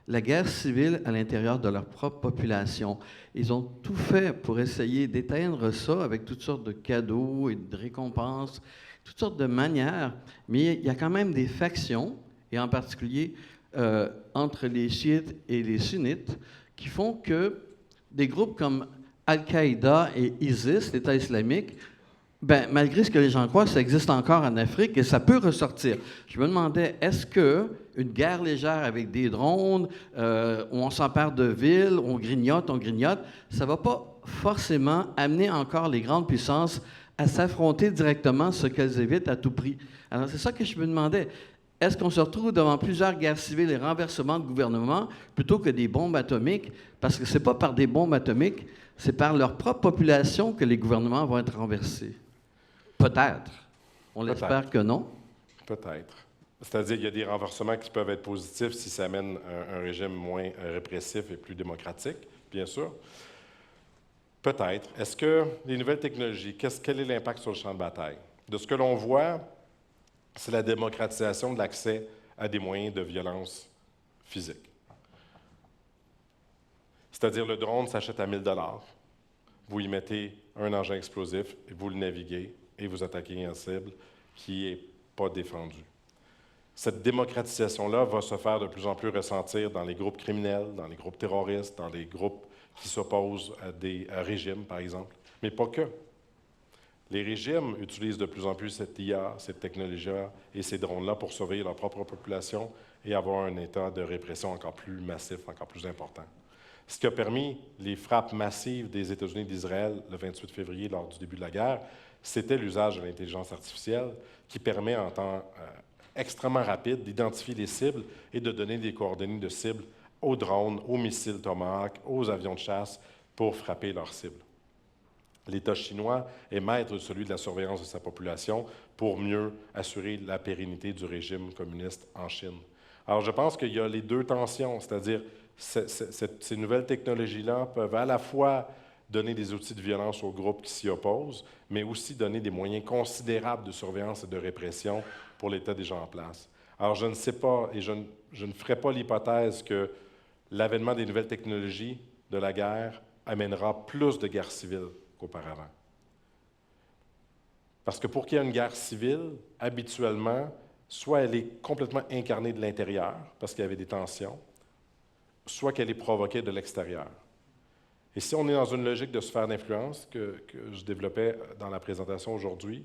la guerre civile à l'intérieur de leur propre population. Ils ont tout fait pour essayer d'éteindre ça avec toutes sortes de cadeaux et de récompenses, toutes sortes de manières, mais il y a quand même des factions, et en particulier entre les chiites et les sunnites, qui font que des groupes comme Al-Qaïda et ISIS, l'État islamique, malgré ce que les gens croient, ça existe encore en Afrique et ça peut ressortir. Je me demandais, est-ce qu'une guerre légère avec des drones, où on s'empare de villes, où on grignote, ça ne va pas forcément amener encore les grandes puissances à s'affronter directement, ce qu'elles évitent à tout prix? Alors, c'est ça que je me demandais. Est-ce qu'on se retrouve devant plusieurs guerres civiles et renversements de gouvernement plutôt que des bombes atomiques? Parce que ce n'est pas par des bombes atomiques, c'est par leur propre population que les gouvernements vont être renversés. Peut-être. On l'espère que non. Peut-être. C'est-à-dire qu'il y a des renversements qui peuvent être positifs si ça amène un régime moins répressif et plus démocratique, bien sûr. Peut-être. Est-ce que les nouvelles technologies, quel est l'impact sur le champ de bataille? De ce que l'on voit, c'est la démocratisation de l'accès à des moyens de violence physique. C'est-à-dire le drone s'achète à 1 000 $. Vous y mettez un engin explosif, et vous le naviguez, et vous attaquez une cible qui n'est pas défendue. Cette démocratisation-là va se faire de plus en plus ressentir dans les groupes criminels, dans les groupes terroristes, dans les groupes qui s'opposent à des régimes, par exemple, mais pas que. Les régimes utilisent de plus en plus cette IA, cette technologie-là et ces drones-là pour surveiller leur propre population et avoir un état de répression encore plus massif, encore plus important. Ce qui a permis les frappes massives des États-Unis et d'Israël le 28 février lors du début de la guerre, c'était l'usage de l'intelligence artificielle qui permet en temps extrêmement rapide d'identifier les cibles et de donner des coordonnées de cibles aux drones, aux missiles Tomahawk, aux avions de chasse pour frapper leurs cibles. L'État chinois est maître de celui de la surveillance de sa population pour mieux assurer la pérennité du régime communiste en Chine. Alors, je pense qu'il y a les deux tensions, c'est-à-dire ces nouvelles technologies-là peuvent à la fois donner des outils de violence aux groupes qui s'y opposent, mais aussi donner des moyens considérables de surveillance et de répression pour l'État déjà en place. Alors, je ne sais pas, et je ne ferai pas l'hypothèse que l'avènement des nouvelles technologies de la guerre amènera plus de guerres civiles qu'auparavant. Parce que pour qu'il y ait une guerre civile, habituellement, soit elle est complètement incarnée de l'intérieur, parce qu'il y avait des tensions, soit qu'elle est provoquée de l'extérieur. Et si on est dans une logique de sphère d'influence que je développais dans la présentation aujourd'hui,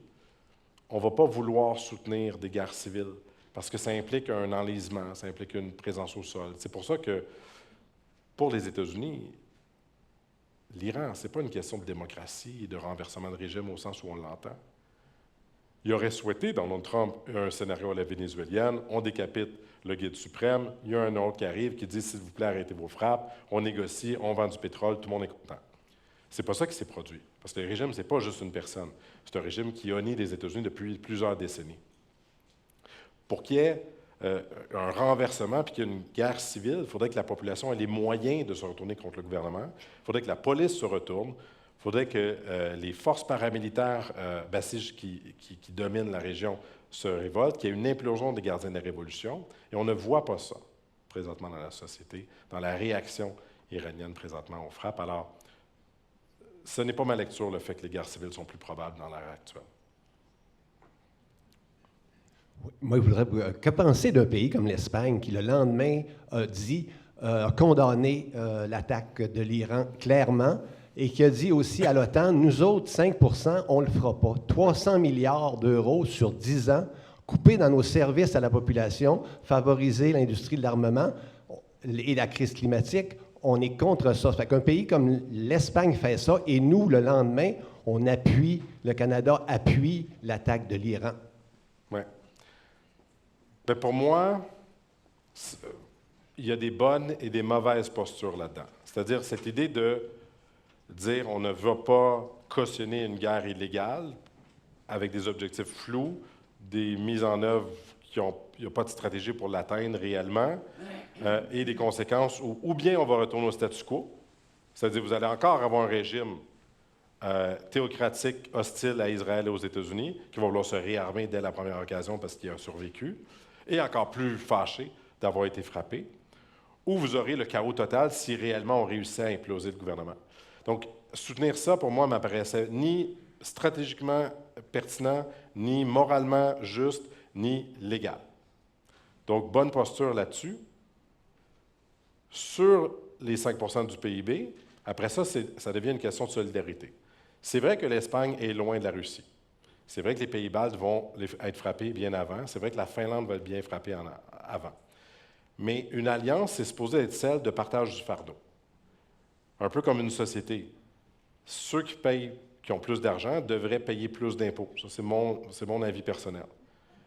on ne va pas vouloir soutenir des guerres civiles, parce que ça implique un enlisement, ça implique une présence au sol. C'est pour ça que, pour les États-Unis, l'Iran, ce n'est pas une question de démocratie et de renversement de régime au sens où on l'entend. Il aurait souhaité, Donald Trump, un scénario à la vénézuélienne, on décapite le guide suprême, il y a un autre qui arrive qui dit « s'il vous plaît, arrêtez vos frappes, on négocie, on vend du pétrole, tout le monde est content ». C'est pas ça qui s'est produit, parce que le régime, ce n'est pas juste une personne, c'est un régime qui honnie les États-Unis depuis plusieurs décennies. Pour qu'il y ait un renversement puis qu'il y ait une guerre civile, il faudrait que la population ait les moyens de se retourner contre le gouvernement, il faudrait que la police se retourne, il faudrait que les forces paramilitaires bassiges qui dominent la région se révoltent, qu'il y ait une implosion des gardiens de la Révolution, et on ne voit pas ça présentement dans la société, dans la réaction iranienne présentement aux frappes. Alors, ce n'est pas ma lecture, le fait que les guerres civiles sont plus probables dans l'ère actuelle. Moi, je voudrais... Que penser d'un pays comme l'Espagne qui, le lendemain, a condamné l'attaque de l'Iran clairement et qui a dit aussi à l'OTAN, nous autres, 5 on ne le fera pas. 300 milliards d'euros sur 10 ans, coupés dans nos services à la population, favoriser l'industrie de l'armement et la crise climatique, on est contre ça. Ça fait qu'un pays comme l'Espagne fait ça et nous, le lendemain, on appuie, le Canada appuie l'attaque de l'Iran. Oui. Bien, pour moi, il y a des bonnes et des mauvaises postures là-dedans. C'est-à-dire cette idée de dire on ne va pas cautionner une guerre illégale avec des objectifs flous, des mises en œuvre qui il n'y a pas de stratégie pour l'atteindre réellement, et des conséquences où ou bien on va retourner au statu quo, c'est-à-dire vous allez encore avoir un régime théocratique hostile à Israël et aux États-Unis qui va vouloir se réarmer dès la première occasion parce qu'il a survécu, et encore plus fâché d'avoir été frappé, ou vous aurez le chaos total si réellement on réussit à imploser le gouvernement. Donc, soutenir ça, pour moi, m'apparaissait ni stratégiquement pertinent, ni moralement juste, ni légal. Donc, bonne posture là-dessus. Sur les 5 du PIB, après ça, ça devient une question de solidarité. C'est vrai que l'Espagne est loin de la Russie. C'est vrai que les pays baltes vont être frappés bien avant. C'est vrai que la Finlande va être bien frappée avant. Mais une alliance, c'est supposé être celle de partage du fardeau. Un peu comme une société. Ceux qui ont plus d'argent devraient payer plus d'impôts. Ça, c'est mon avis personnel.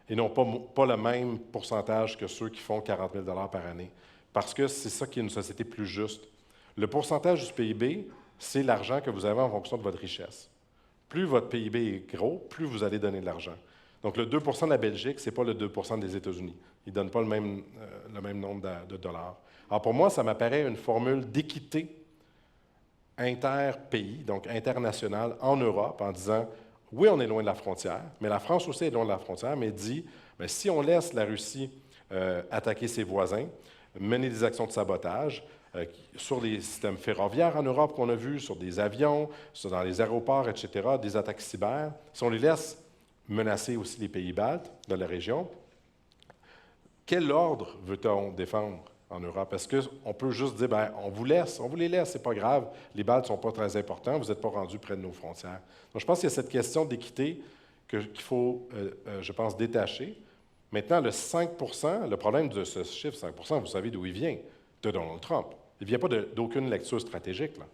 Et non pas le même pourcentage que ceux qui font 40 000 $ par année. Parce que c'est ça qui est une société plus juste. Le pourcentage du PIB, c'est l'argent que vous avez en fonction de votre richesse. Plus votre PIB est gros, plus vous allez donner de l'argent. Donc, le 2 de la Belgique, ce n'est pas le 2 des États-Unis. Ils ne donnent pas le même nombre de dollars. Alors, pour moi, ça m'apparaît une formule d'équité interpays, donc internationale, en Europe, en disant, oui, on est loin de la frontière, mais la France aussi est loin de la frontière, mais dit, bien, si on laisse la Russie attaquer ses voisins, mener des actions de sabotage, sur les systèmes ferroviaires en Europe qu'on a vus, sur des avions, dans les aéroports, etc., des attaques cyber, si on les laisse menacer aussi les pays baltes de la région, quel ordre veut-on défendre en Europe? Est-ce qu'on peut juste dire, bien, on vous les laisse, c'est pas grave, les Baltes ne sont pas très importants, vous n'êtes pas rendus près de nos frontières. Donc, je pense qu'il y a cette question d'équité qu'il faut, je pense, détacher. Maintenant, le 5 le problème de ce chiffre 5 vous savez d'où il vient? De Donald Trump. Il ne vient pas d'aucune lecture stratégique, là.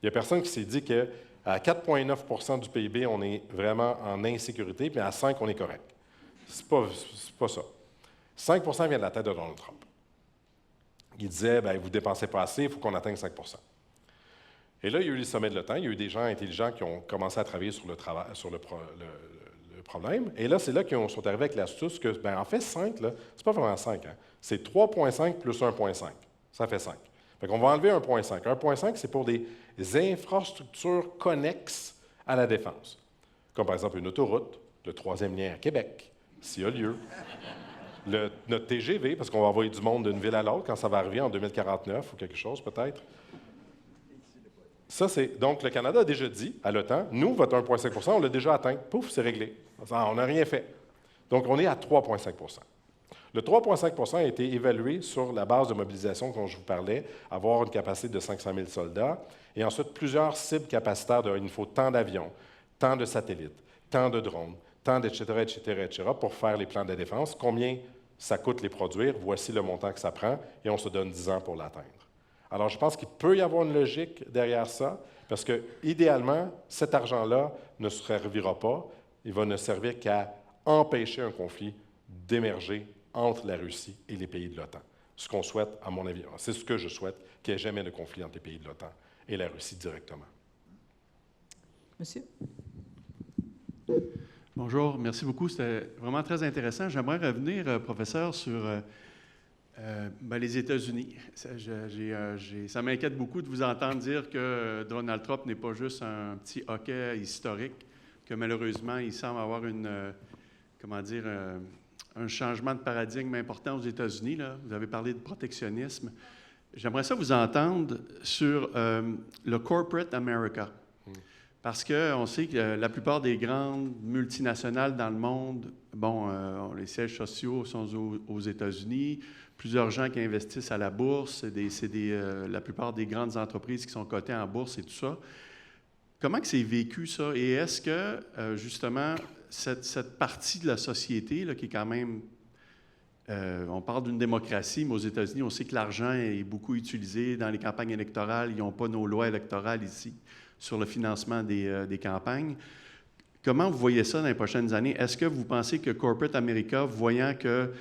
Il n'y a personne qui s'est dit qu'à 4,9 du PIB, on est vraiment en insécurité, puis à 5, on est correct. C'est pas ça. 5 vient de la tête de Donald Trump. il disait, bien, vous ne dépensez pas assez, il faut qu'on atteigne 5 %. Et là, il y a eu les sommets de l'OTAN, il y a eu des gens intelligents qui ont commencé à travailler sur le problème. Et là, c'est là qu'ils sont arrivés avec l'astuce que, bien, en fait, 5, ce n'est pas vraiment 5, hein, c'est 3,5 plus 1,5. Ça fait 5. Fait qu'on va enlever 1,5. 1,5, c'est pour des infrastructures connexes à la défense, comme par exemple une autoroute, le 3e lien à Québec, s'il y a lieu. Notre TGV, parce qu'on va envoyer du monde d'une ville à l'autre quand ça va arriver en 2049 ou quelque chose peut-être. Ça, c'est. Donc, le Canada a déjà dit à l'OTAN, nous, votre 1,5 % on l'a déjà atteint. Pouf, c'est réglé. On n'a rien fait. Donc, on est à 3,5 %. Le 3,5 % a été évalué sur la base de mobilisation dont je vous parlais, avoir une capacité de 500 000 soldats, et ensuite plusieurs cibles capacitaires. Il nous faut tant d'avions, tant de satellites, tant de drones, tant etc., pour faire les plans de défense. Combien ça coûte les produire? Voici le montant que ça prend, et on se donne 10 ans pour l'atteindre. Alors, je pense qu'il peut y avoir une logique derrière ça, parce que, idéalement, cet argent-là ne se servira pas. Il va ne servir qu'à empêcher un conflit d'émerger entre la Russie et les pays de l'OTAN. Ce qu'on souhaite, à mon avis, c'est ce que je souhaite, qu'il n'y ait jamais de conflit entre les pays de l'OTAN et la Russie directement. Monsieur? Bonjour, merci beaucoup. C'était vraiment très intéressant. J'aimerais revenir, professeur, sur les États-Unis. Ça m'inquiète beaucoup de vous entendre dire que Donald Trump n'est pas juste un petit hockey historique, que malheureusement, il semble avoir un changement de paradigme important aux États-Unis. Là. Vous avez parlé de protectionnisme. J'aimerais ça vous entendre sur le corporate America. Parce qu'on sait que la plupart des grandes multinationales dans le monde, les sièges sociaux sont aux États-Unis. Plusieurs gens qui investissent à la bourse, la plupart des grandes entreprises qui sont cotées en bourse et tout ça. Comment que c'est vécu, ça? Et est-ce que, justement, cette partie de la société, là, qui est quand même... on parle d'une démocratie, mais aux États-Unis, on sait que l'argent est beaucoup utilisé dans les campagnes électorales. Ils n'ont pas nos lois électorales ici sur le financement des campagnes. Comment vous voyez ça dans les prochaines années? Est-ce que vous pensez que Corporate America, voyant que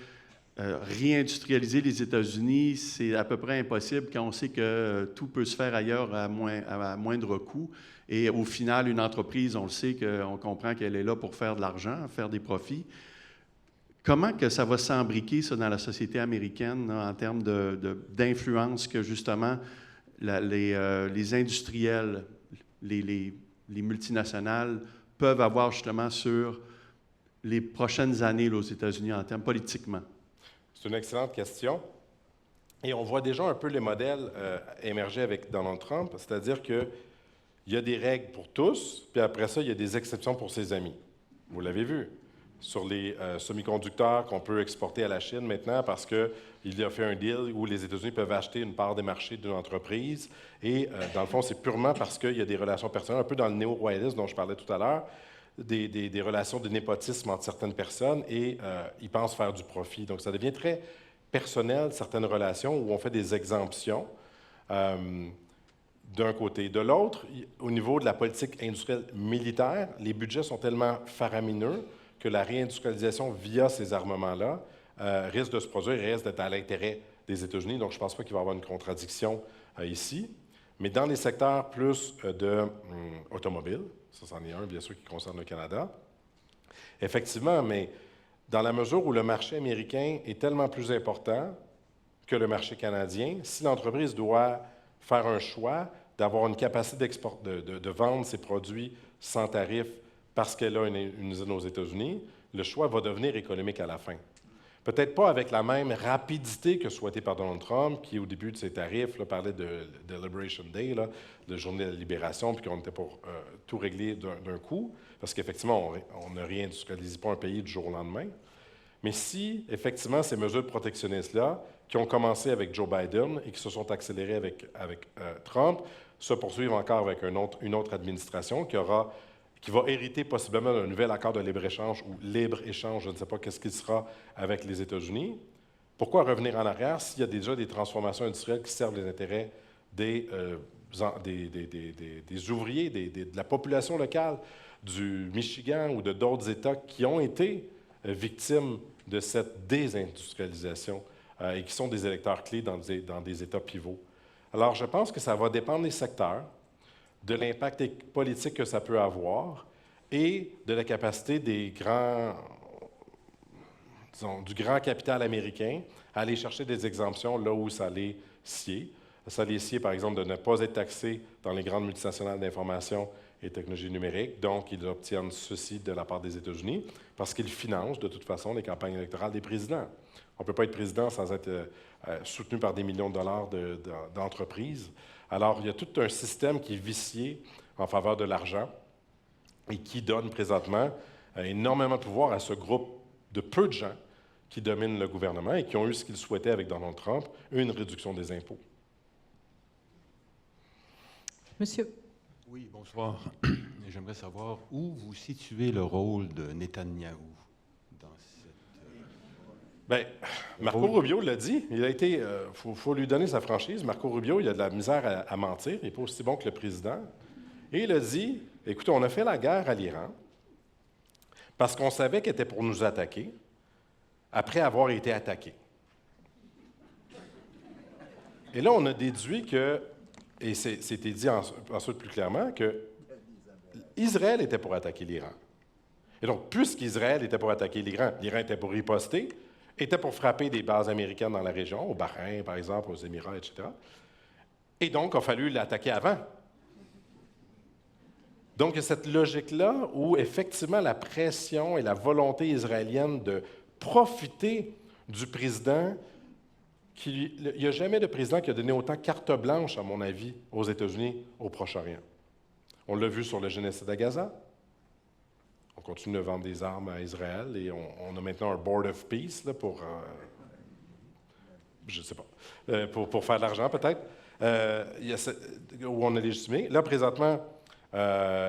réindustrialiser les États-Unis, c'est à peu près impossible quand on sait que tout peut se faire ailleurs à moindre coût, et au final, une entreprise, on le sait, on comprend qu'elle est là pour faire de l'argent, faire des profits. Comment que ça va s'embriquer, ça, dans la société américaine, là, en termes d'influence que, justement, les industriels, les multinationales peuvent avoir, justement, sur les prochaines années là, aux États-Unis, en termes politiquement? C'est une excellente question. Et on voit déjà un peu les modèles émerger avec Donald Trump, c'est-à-dire qu'il y a des règles pour tous, puis après ça, il y a des exceptions pour ses amis. Vous l'avez vu. Sur les semi-conducteurs qu'on peut exporter à la Chine maintenant parce qu'il a fait un deal où les États-Unis peuvent acheter une part des marchés d'une entreprise. Et dans le fond, c'est purement parce qu'il y a des relations personnelles, un peu dans le néo-royalisme dont je parlais tout à l'heure, des relations de népotisme entre certaines personnes et ils pensent faire du profit. Donc, ça devient très personnel, certaines relations où on fait des exemptions d'un côté. De l'autre, au niveau de la politique industrielle militaire, les budgets sont tellement faramineux que la réindustrialisation via ces armements-là risque de se produire et risque d'être à l'intérêt des États-Unis. Donc, je ne pense pas qu'il va y avoir une contradiction ici. Mais dans les secteurs plus automobiles, ça, c'en est un, bien sûr, qui concerne le Canada, effectivement, mais dans la mesure où le marché américain est tellement plus important que le marché canadien, si l'entreprise doit faire un choix d'avoir une capacité de vendre ses produits sans tarif parce qu'elle a une usine aux États-Unis, le choix va devenir économique à la fin. Peut-être pas avec la même rapidité que souhaité par Donald Trump, qui, au début de ses tarifs, là, parlait de Liberation Day, là, de journée de la libération, puis qu'on était pour tout régler d'un coup, parce qu'effectivement, on ne réindustrialise pas un pays du jour au lendemain. Mais si, effectivement, ces mesures protectionnistes-là, qui ont commencé avec Joe Biden et qui se sont accélérées avec Trump, se poursuivent encore avec une autre administration qui va hériter possiblement d'un nouvel accord de libre-échange ou libre-échange, je ne sais pas qu'est-ce qu'il sera avec les États-Unis. Pourquoi revenir en arrière s'il y a déjà des transformations industrielles qui servent les intérêts des ouvriers, de la population locale du Michigan ou de d'autres États qui ont été victimes de cette désindustrialisation et qui sont des électeurs clés dans des États pivots. Alors, je pense que ça va dépendre des secteurs, de l'impact politique que ça peut avoir et de la capacité des grands, disons, du grand capital américain à aller chercher des exemptions là où ça les sied. Ça les sied, par exemple, de ne pas être taxés dans les grandes multinationales d'information et technologies numériques. Donc, ils obtiennent ceci de la part des États-Unis parce qu'ils financent, de toute façon, les campagnes électorales des présidents. On ne peut pas être président sans être soutenu par des millions de dollars d'entreprises. Alors, il y a tout un système qui est vicié en faveur de l'argent et qui donne présentement énormément de pouvoir à ce groupe de peu de gens qui dominent le gouvernement et qui ont eu ce qu'ils souhaitaient avec Donald Trump, une réduction des impôts. Monsieur. Oui, bonsoir. J'aimerais savoir où vous situez le rôle de Netanyahou dans cette... Bien, Marco Rubio l'a dit. Il a été... faut lui donner sa franchise. Marco Rubio, il a de la misère à mentir. Il n'est pas aussi bon que le président. Et il a dit, écoutez, on a fait la guerre à l'Iran parce qu'on savait qu'elle était pour nous attaquer après avoir été attaqué. Et là, on a déduit que, et c'était dit ensuite plus clairement, que Israël était pour attaquer l'Iran. Et donc, puisqu'Israël était pour attaquer l'Iran, l'Iran était pour riposter, était pour frapper des bases américaines dans la région, au Bahreïn, par exemple, aux Émirats, etc. Et donc, il a fallu l'attaquer avant. Donc, il y a cette logique-là où, effectivement, la pression et la volonté israélienne de profiter du président, il n'y a jamais de président qui a donné autant carte blanche, à mon avis, aux États-Unis, au Proche-Orient. On l'a vu sur le génocide à Gaza. On continue de vendre des armes à Israël et on a maintenant un Board of Peace là, pour, je ne sais pas, pour faire de l'argent peut-être, où on a légitimé. Là, présentement,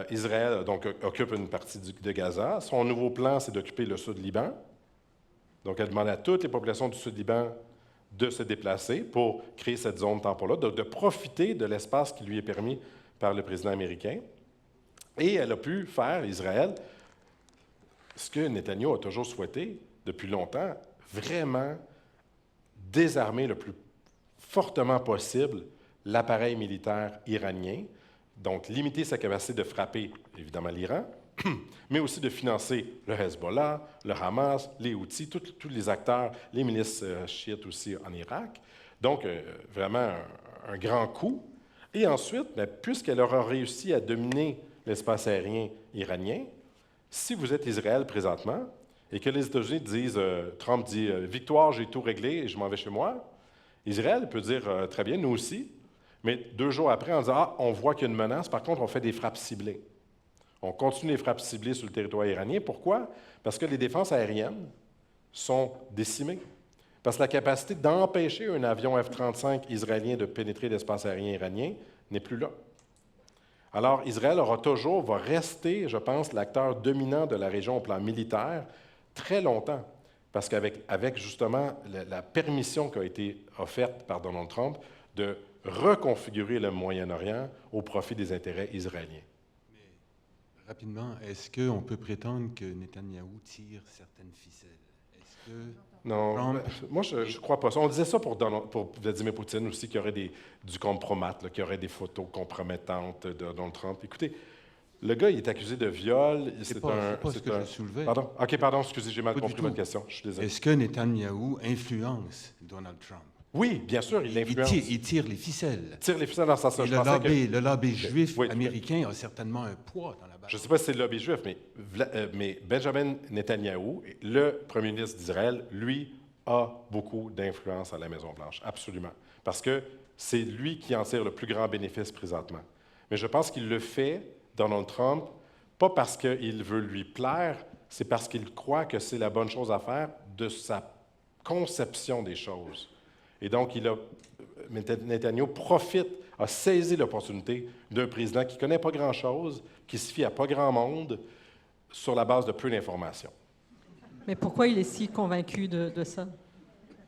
Israël donc, occupe une partie de Gaza. Son nouveau plan, c'est d'occuper le Sud-Liban. Donc, elle demande à toutes les populations du Sud-Liban de se déplacer pour créer cette zone temporelle, de profiter de l'espace qui lui est permis par le président américain. Et elle a pu faire, Israël, ce que Netanyahou a toujours souhaité depuis longtemps, vraiment désarmer le plus fortement possible l'appareil militaire iranien, donc limiter sa capacité de frapper, évidemment, l'Iran, mais aussi de financer le Hezbollah, le Hamas, les Houthis, tous les acteurs, les milices chiites aussi en Irak. Donc, vraiment un grand coup. Et ensuite, puisqu'elle aura réussi à dominer l'espace aérien iranien, si vous êtes Israël présentement et que les États-Unis disent, Trump dit « Victoire, j'ai tout réglé et je m'en vais chez moi », Israël peut dire « Très bien, nous aussi », mais 2 jours après, en disant « Ah, on voit qu'il y a une menace, par contre, on fait des frappes ciblées ». On continue les frappes ciblées sur le territoire iranien. Pourquoi? Parce que les défenses aériennes sont décimées. Parce que la capacité d'empêcher un avion F-35 israélien de pénétrer l'espace aérien iranien n'est plus là. Alors, Israël va rester, je pense, l'acteur dominant de la région au plan militaire très longtemps. Parce qu'avec justement la permission qui a été offerte par Donald Trump de reconfigurer le Moyen-Orient au profit des intérêts israéliens. Rapidement, est-ce qu'on peut prétendre que Netanyahou tire certaines ficelles? Est-ce que non, Trump... moi, je ne crois pas ça. On disait ça pour Vladimir Poutine aussi, qu'il y aurait du compromat, qu'il y aurait des photos compromettantes de Donald Trump. Écoutez, le gars, il est accusé de viol. C'est pas ce que je soulevais. Pardon? OK, pardon, excusez, j'ai mal compris votre question. Je suis désolé. Est-ce que Netanyahou influence Donald Trump? Oui, bien sûr, il l'influence. Il tire les ficelles. Il tire les ficelles dans sa sens. Le lobby juif oui, américain a certainement un poids dans la balance. Je ne sais pas si c'est le lobby juif, mais Benjamin Netanyahou, le premier ministre d'Israël, lui, a beaucoup d'influence à la Maison-Blanche, absolument. Parce que c'est lui qui en tire le plus grand bénéfice présentement. Mais je pense qu'il le fait, Donald Trump, pas parce qu'il veut lui plaire, c'est parce qu'il croit que c'est la bonne chose à faire de sa conception des choses. Et donc, Netanyahou a saisi l'opportunité d'un président qui ne connaît pas grand-chose, qui se fie à pas grand monde, sur la base de peu d'informations. Mais pourquoi il est si convaincu de ça?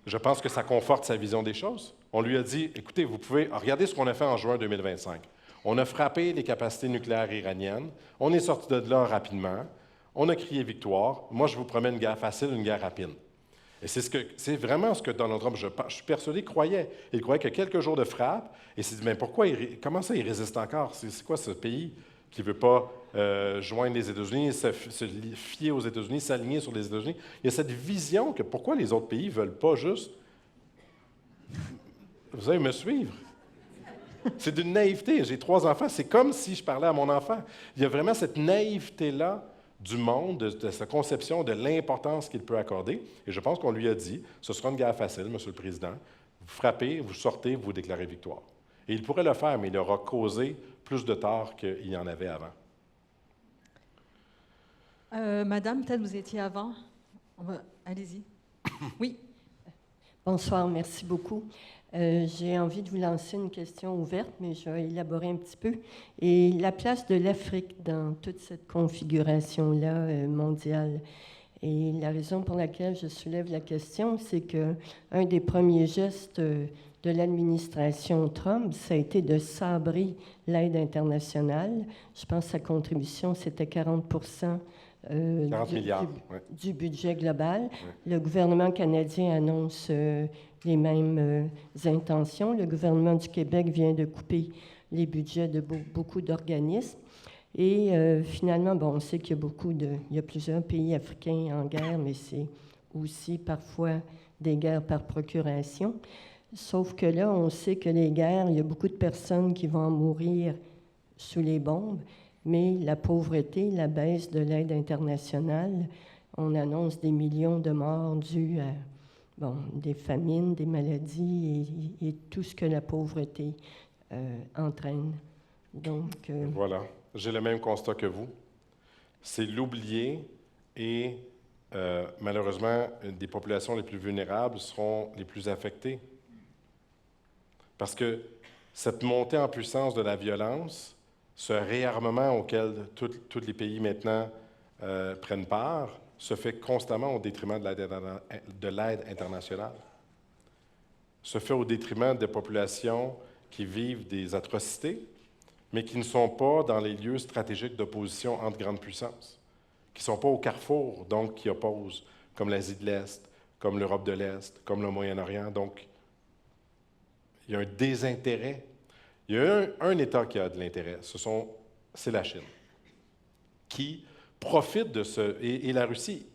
Je pense que ça conforte sa vision des choses. On lui a dit, écoutez, vous pouvez regarder ce qu'on a fait en juin 2025. On a frappé les capacités nucléaires iraniennes. On est sorti de là rapidement. On a crié victoire. Moi, je vous promets une guerre facile, une guerre rapide. Et c'est vraiment ce que Donald Trump, je suis persuadé, croyait. Il croyait que quelques jours de frappe, et il s'est dit, mais pourquoi, comment ça, il résiste encore? C'est quoi ce pays qui ne veut pas joindre les États-Unis, se fier aux États-Unis, s'aligner sur les États-Unis? Il y a cette vision que pourquoi les autres pays ne veulent pas juste... Vous allez me suivre? C'est d'une naïveté. J'ai 3 enfants. C'est comme si je parlais à mon enfant. Il y a vraiment cette naïveté-là du monde, de sa conception de l'importance qu'il peut accorder. Et je pense qu'on lui a dit, ce sera une guerre facile, Monsieur le Président. Vous frappez, vous sortez, vous déclarez victoire. Et il pourrait le faire, mais il aura causé plus de tort qu'il y en avait avant. Madame, peut-être vous étiez avant. Allez-y. Oui. Bonsoir, merci beaucoup. J'ai envie de vous lancer une question ouverte, mais je vais élaborer un petit peu. Et la place de l'Afrique dans toute cette configuration-là mondiale. Et la raison pour laquelle je soulève la question, c'est qu'un des premiers gestes de l'administration Trump, ça a été de sabrer l'aide internationale. Je pense que sa contribution, c'était 40 40 milliards, du budget global. Ouais. Le gouvernement canadien annonce les mêmes intentions. Le gouvernement du Québec vient de couper les budgets de beaucoup d'organismes. Et finalement, bon, on sait qu'il y a plusieurs pays africains en guerre, mais c'est aussi parfois des guerres par procuration. Sauf que là, on sait que les guerres, il y a beaucoup de personnes qui vont mourir sous les bombes. Mais la pauvreté, la baisse de l'aide internationale, on annonce des millions de morts dus à des famines, des maladies et tout ce que la pauvreté entraîne. Donc, voilà, j'ai le même constat que vous. C'est l'oublier et malheureusement, des populations les plus vulnérables seront les plus affectées. Parce que cette montée en puissance de la violence, ce réarmement auquel tous les pays maintenant prennent part se fait constamment au détriment de l'aide internationale. Se fait au détriment de populations qui vivent des atrocités, mais qui ne sont pas dans les lieux stratégiques d'opposition entre grandes puissances, qui ne sont pas au carrefour, donc qui opposent, comme l'Asie de l'Est, comme l'Europe de l'Est, comme le Moyen-Orient. Donc, il y a un désintérêt. Il y a un État qui a de l'intérêt, c'est la Chine, qui profite de ce... Et la Russie,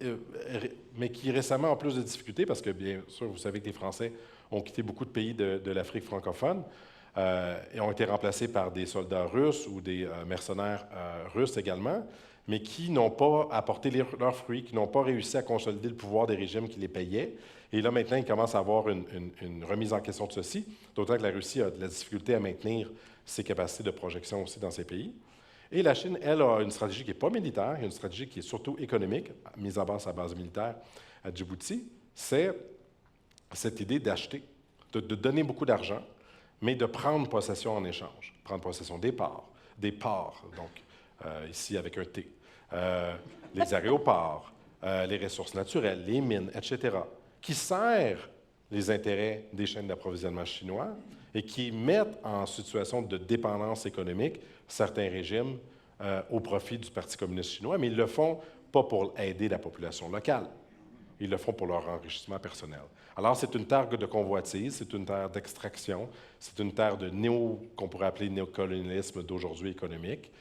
mais qui récemment a plus de difficultés, parce que bien sûr, vous savez que les Français ont quitté beaucoup de pays de l'Afrique francophone et ont été remplacés par des soldats russes ou des mercenaires russes également, mais qui n'ont pas apporté leurs fruits, qui n'ont pas réussi à consolider le pouvoir des régimes qui les payaient. Et là, maintenant, il commence à avoir une remise en question de ceci, d'autant que la Russie a de la difficulté à maintenir ses capacités de projection aussi dans ces pays. Et la Chine, elle, a une stratégie qui n'est pas militaire, une stratégie qui est surtout économique, mise en base à base militaire à Djibouti. C'est cette idée d'acheter, de donner beaucoup d'argent, mais de prendre possession en échange. Prendre possession des ports, donc ici avec un T, les aéroports, les ressources naturelles, les mines, etc., qui servent les intérêts des chaînes d'approvisionnement chinois et qui mettent en situation de dépendance économique certains régimes au profit du Parti communiste chinois, mais ils ne le font pas pour aider la population locale. Ils le font pour leur enrichissement personnel. Alors, c'est une terre de convoitise, c'est une terre d'extraction, c'est une terre de qu'on pourrait appeler néocolonialisme d'aujourd'hui économique,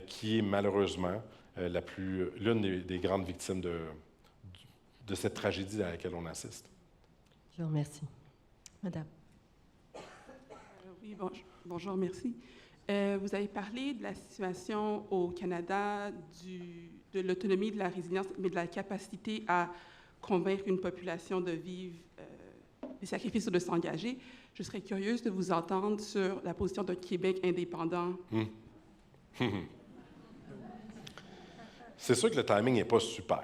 qui est malheureusement l'une des grandes victimes de cette tragédie à laquelle on assiste. Je vous remercie. Madame. Oui, bonjour, merci. Vous avez parlé de la situation au Canada, de l'autonomie, de la résilience, mais de la capacité à convaincre une population de vivre des sacrifices ou de s'engager. Je serais curieuse de vous entendre sur la position d'un Québec indépendant. C'est sûr que le timing n'est pas super.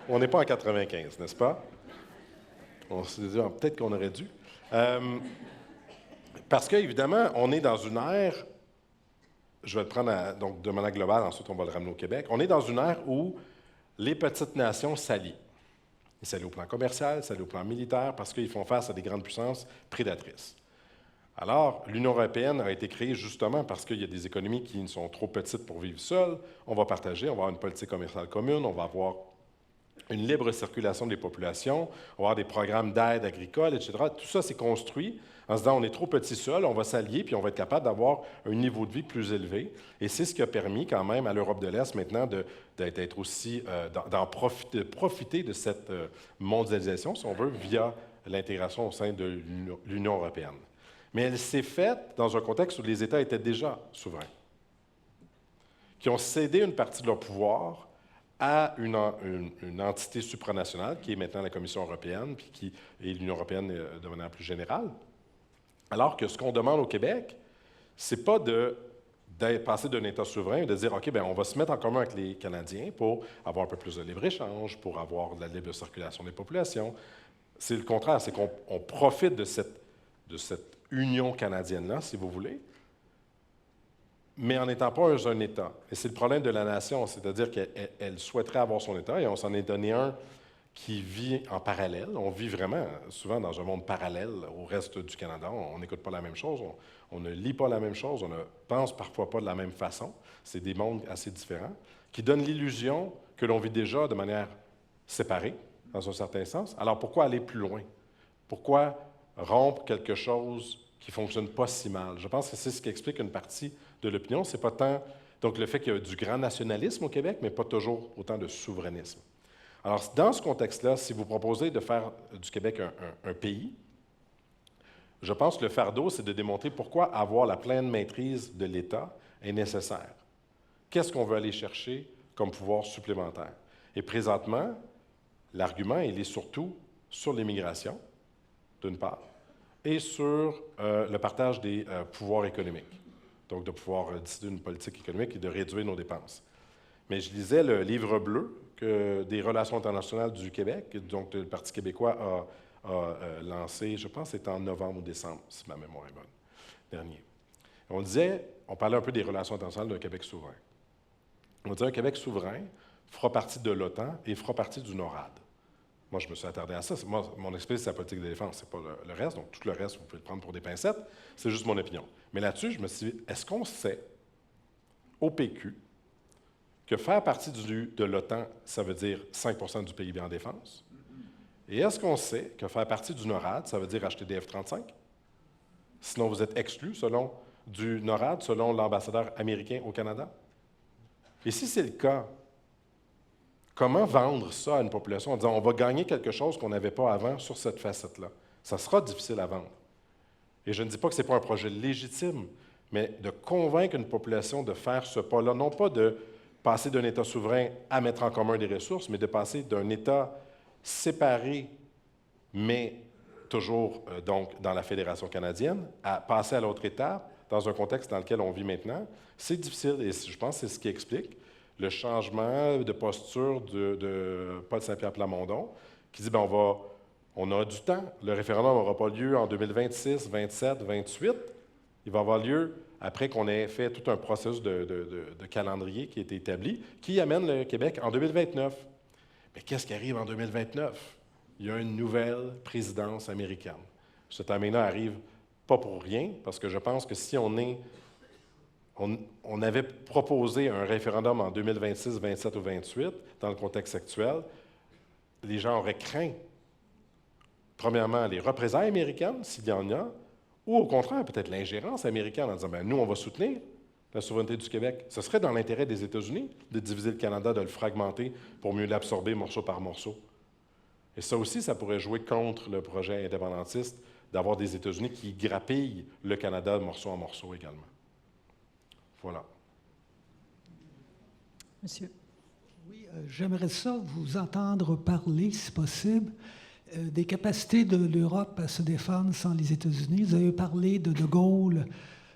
On n'est pas en 95, n'est-ce pas? On s'est dit, peut-être qu'on aurait dû. Parce qu'évidemment, on est dans une ère, je vais le prendre donc de manière globale, ensuite on va le ramener au Québec, on est dans une ère où les petites nations s'allient. Ils s'allient au plan commercial, ils s'allient au plan militaire, parce qu'ils font face à des grandes puissances prédatrices. Alors, l'Union européenne a été créée justement parce qu'il y a des économies qui sont trop petites pour vivre seules. On va partager, on va avoir une politique commerciale commune, on va avoir une libre circulation des populations, on va avoir des programmes d'aide agricole, etc. Tout ça, c'est construit en se disant on est trop petit seul, on va s'allier, puis on va être capable d'avoir un niveau de vie plus élevé. Et c'est ce qui a permis quand même à l'Europe de l'Est maintenant d'être aussi, de profiter de cette mondialisation, si on veut, via l'intégration au sein de l'Union européenne. Mais elle s'est faite dans un contexte où les États étaient déjà souverains, qui ont cédé une partie de leur pouvoir à une entité supranationale, qui est maintenant la Commission européenne, puis et l'Union européenne de manière plus générale. Alors que ce qu'on demande au Québec, c'est pas de passer d'un État souverain et de dire, OK, bien, on va se mettre en commun avec les Canadiens pour avoir un peu plus de libre-échange, pour avoir de la libre circulation des populations. C'est le contraire, c'est qu'on profite de cette union canadienne-là, si vous voulez, mais en n'étant pas un État. Et c'est le problème de la nation, c'est-à-dire qu'elle souhaiterait avoir son État, et on s'en est donné un qui vit en parallèle. On vit vraiment souvent dans un monde parallèle au reste du Canada. On n'écoute pas la même chose, on ne lit pas la même chose, on ne pense parfois pas de la même façon. C'est des mondes assez différents qui donnent l'illusion que l'on vit déjà de manière séparée, dans un certain sens. Alors pourquoi aller plus loin? Pourquoi rompre quelque chose qui ne fonctionne pas si mal? Je pense que c'est ce qui explique une partie de l'opinion. C'est pas tant donc le fait qu'il y a du grand nationalisme au Québec, mais pas toujours autant de souverainisme. Alors, dans ce contexte-là, si vous proposez de faire du Québec un pays, je pense que le fardeau, c'est de démontrer pourquoi avoir la pleine maîtrise de l'État est nécessaire. Qu'est-ce qu'on veut aller chercher comme pouvoir supplémentaire? Et présentement, l'argument, il est surtout sur l'immigration, d'une part, et sur le partage des pouvoirs économiques. Donc, de pouvoir décider d'une politique économique et de réduire nos dépenses. Mais je lisais le livre bleu des relations internationales du Québec, donc le Parti québécois a lancé, je pense que c'était en novembre ou décembre, si ma mémoire est bonne, dernier. On parlait un peu des relations internationales d'un Québec souverain. On disait un Québec souverain fera partie de l'OTAN et fera partie du NORAD. Moi, je me suis attardé à ça. Moi, mon expertise, c'est la politique de défense, c'est pas le reste. Donc, tout le reste, vous pouvez le prendre pour des pincettes. C'est juste mon opinion. Mais là-dessus, je me suis dit, est-ce qu'on sait, au PQ, que faire partie de l'OTAN, ça veut dire 5 du PIB en défense? Et est-ce qu'on sait que faire partie du NORAD, ça veut dire acheter des F-35? Sinon, vous êtes exclu du NORAD, selon l'ambassadeur américain au Canada? Et si c'est le cas, comment vendre ça à une population en disant on va gagner quelque chose qu'on n'avait pas avant sur cette facette-là? Ça sera difficile à vendre. Et je ne dis pas que ce n'est pas un projet légitime, mais de convaincre une population de faire ce pas-là, non pas de passer d'un État souverain à mettre en commun des ressources, mais de passer d'un État séparé, mais toujours donc dans la Fédération canadienne, à passer à l'autre étape, dans un contexte dans lequel on vit maintenant, c'est difficile et je pense que c'est ce qui explique le changement de posture de Paul Saint-Pierre Plamondon, qui dit, bien, on a du temps. Le référendum n'aura pas lieu en 2026, 27, 28. Il va avoir lieu après qu'on ait fait tout un processus de calendrier qui a été établi, qui amène le Québec en 2029. Mais qu'est-ce qui arrive en 2029? Il y a une nouvelle présidence américaine. Ce timing-là arrive pas pour rien, parce que je pense que si on avait proposé un référendum en 2026, 27 ou 28, dans le contexte actuel, les gens auraient craint, premièrement, les représailles américaines, s'il y en a, ou au contraire, peut-être l'ingérence américaine en disant, bien, nous, on va soutenir la souveraineté du Québec. Ce serait dans l'intérêt des États-Unis de diviser le Canada, de le fragmenter pour mieux l'absorber morceau par morceau. Et ça aussi, ça pourrait jouer contre le projet indépendantiste d'avoir des États-Unis qui grappillent le Canada morceau en morceau également. Voilà. Monsieur. Oui, j'aimerais ça vous entendre parler, si possible, des capacités de l'Europe à se défendre sans les États-Unis. Vous avez parlé de Gaulle,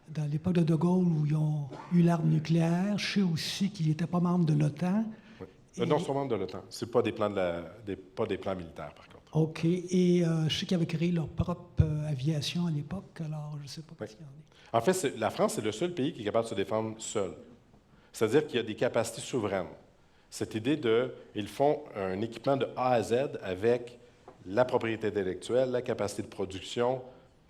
dans l'époque de Gaulle, où ils ont eu l'arme nucléaire. Je sais aussi qu'ils n'étaient pas membres de l'OTAN. Oui. Non, ils sont membres de l'OTAN. Ce n'est pas des plans pas des plans militaires, par contre. OK. Et je sais qu'ils avaient créé leur propre aviation à l'époque, alors je ne sais pas oui. ce qu'il y en est. En fait, la France, c'est le seul pays qui est capable de se défendre seul. C'est-à-dire qu'il y a des capacités souveraines. Cette idée ils font un équipement de A à Z avec la propriété intellectuelle, la capacité de production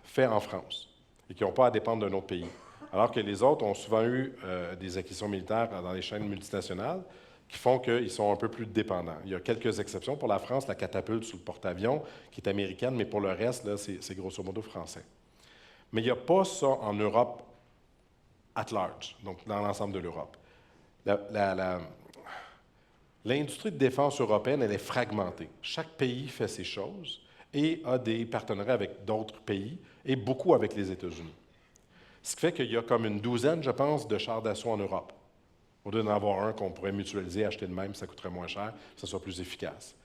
fait en France et qui n'ont pas à dépendre d'un autre pays. Alors que les autres ont souvent eu des acquisitions militaires dans les chaînes multinationales qui font qu'ils sont un peu plus dépendants. Il y a quelques exceptions. Pour la France, la catapulte sous le porte-avions, qui est américaine, mais pour le reste, là, c'est grosso modo français. Mais il n'y a pas ça en Europe at large, donc dans l'ensemble de l'Europe. L'industrie de défense européenne, elle est fragmentée. Chaque pays fait ses choses et a des partenariats avec d'autres pays et beaucoup avec les États-Unis. Ce qui fait qu'il y a comme une douzaine, je pense, de chars d'assaut en Europe. Au lieu d'en avoir un qu'on pourrait mutualiser, acheter de même, ça coûterait moins cher, ça soit plus efficace.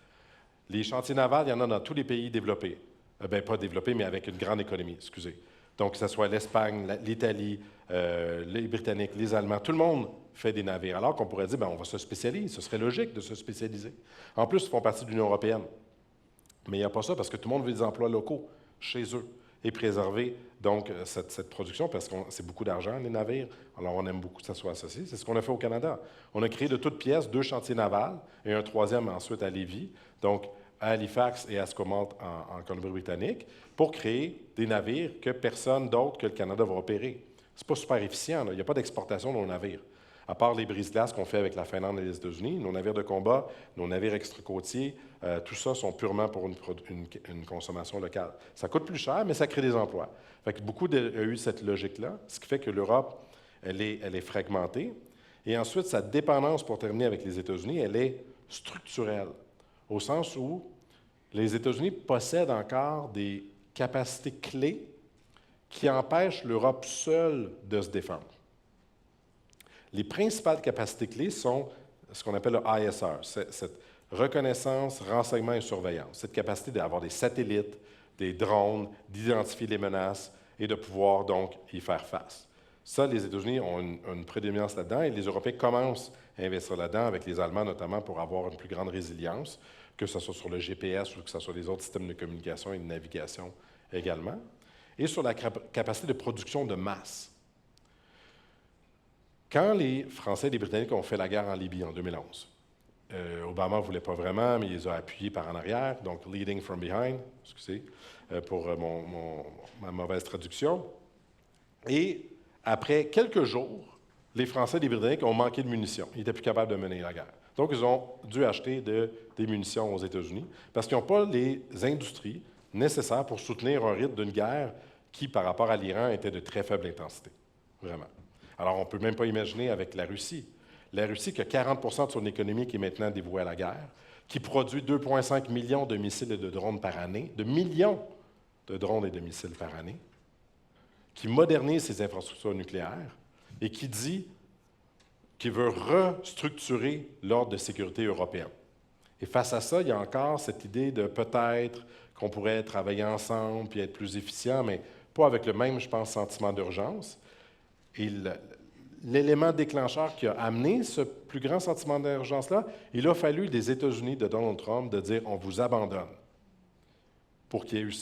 Les chantiers navals, il y en a dans tous les pays développés. Pas développés, mais avec une grande économie, excusez. Donc, que ce soit l'Espagne, l'Italie, les Britanniques, les Allemands, tout le monde fait des navires. Alors qu'on pourrait dire, on va se spécialiser, ce serait logique de se spécialiser. En plus, ils font partie de l'Union européenne. Mais il n'y a pas ça parce que tout le monde veut des emplois locaux chez eux et préserver donc cette production parce que c'est beaucoup d'argent, les navires. Alors, on aime beaucoup que ça soit associé. C'est ce qu'on a fait au Canada. On a créé de toutes pièces 2 chantiers navals et un 3e ensuite à Lévis, donc à Halifax et à Esquimalt en Colombie-Britannique, pour créer des navires que personne d'autre que le Canada va opérer. C'est pas super efficient, là. Il n'y a pas d'exportation de nos navires. À part les brise-glaces qu'on fait avec la Finlande et les États-Unis, nos navires de combat, nos navires extra-côtiers, tout ça sont purement pour une consommation locale. Ça coûte plus cher, mais ça crée des emplois. Fait que beaucoup a eu cette logique-là, ce qui fait que l'Europe, elle est fragmentée. Et ensuite, sa dépendance, pour terminer avec les États-Unis, elle est structurelle, au sens où les États-Unis possèdent encore des capacités clés qui empêchent l'Europe seule de se défendre. Les principales capacités clés sont ce qu'on appelle le ISR, cette reconnaissance, renseignement et surveillance, cette capacité d'avoir des satellites, des drones, d'identifier les menaces et de pouvoir donc y faire face. Ça, les États-Unis ont une prédominance là-dedans et les Européens commencent à investir là-dedans, avec les Allemands notamment, pour avoir une plus grande résilience, que ce soit sur le GPS ou que ce soit les autres systèmes de communication et de navigation également, et sur la capacité de production de masse. Quand les Français et les Britanniques ont fait la guerre en Libye en 2011, Obama ne voulait pas vraiment, mais il les a appuyés par en arrière, donc « leading from behind », excusez, pour ma mauvaise traduction. Et après quelques jours, les Français et les Britanniques ont manqué de munitions. Ils n'étaient plus capables de mener la guerre. Donc, ils ont dû acheter des munitions aux États-Unis parce qu'ils n'ont pas les industries nécessaires pour soutenir un rythme d'une guerre qui, par rapport à l'Iran, était de très faible intensité. Vraiment. Alors, on ne peut même pas imaginer avec la Russie. La Russie, qui a 40 de son économie qui est maintenant dévouée à la guerre, qui produit 2,5 millions de missiles et de drones par année, de millions de drones et de missiles par année, qui modernise ses infrastructures nucléaires et qui dit qu'il veut restructurer l'ordre de sécurité européen. Et face à ça, il y a encore cette idée de peut-être qu'on pourrait travailler ensemble puis être plus efficient, mais pas avec le même, je pense, sentiment d'urgence. Et l'élément déclencheur qui a amené ce plus grand sentiment d'urgence-là, il a fallu des États-Unis de Donald Trump de dire « on vous abandonne » pour qu'il y ait eu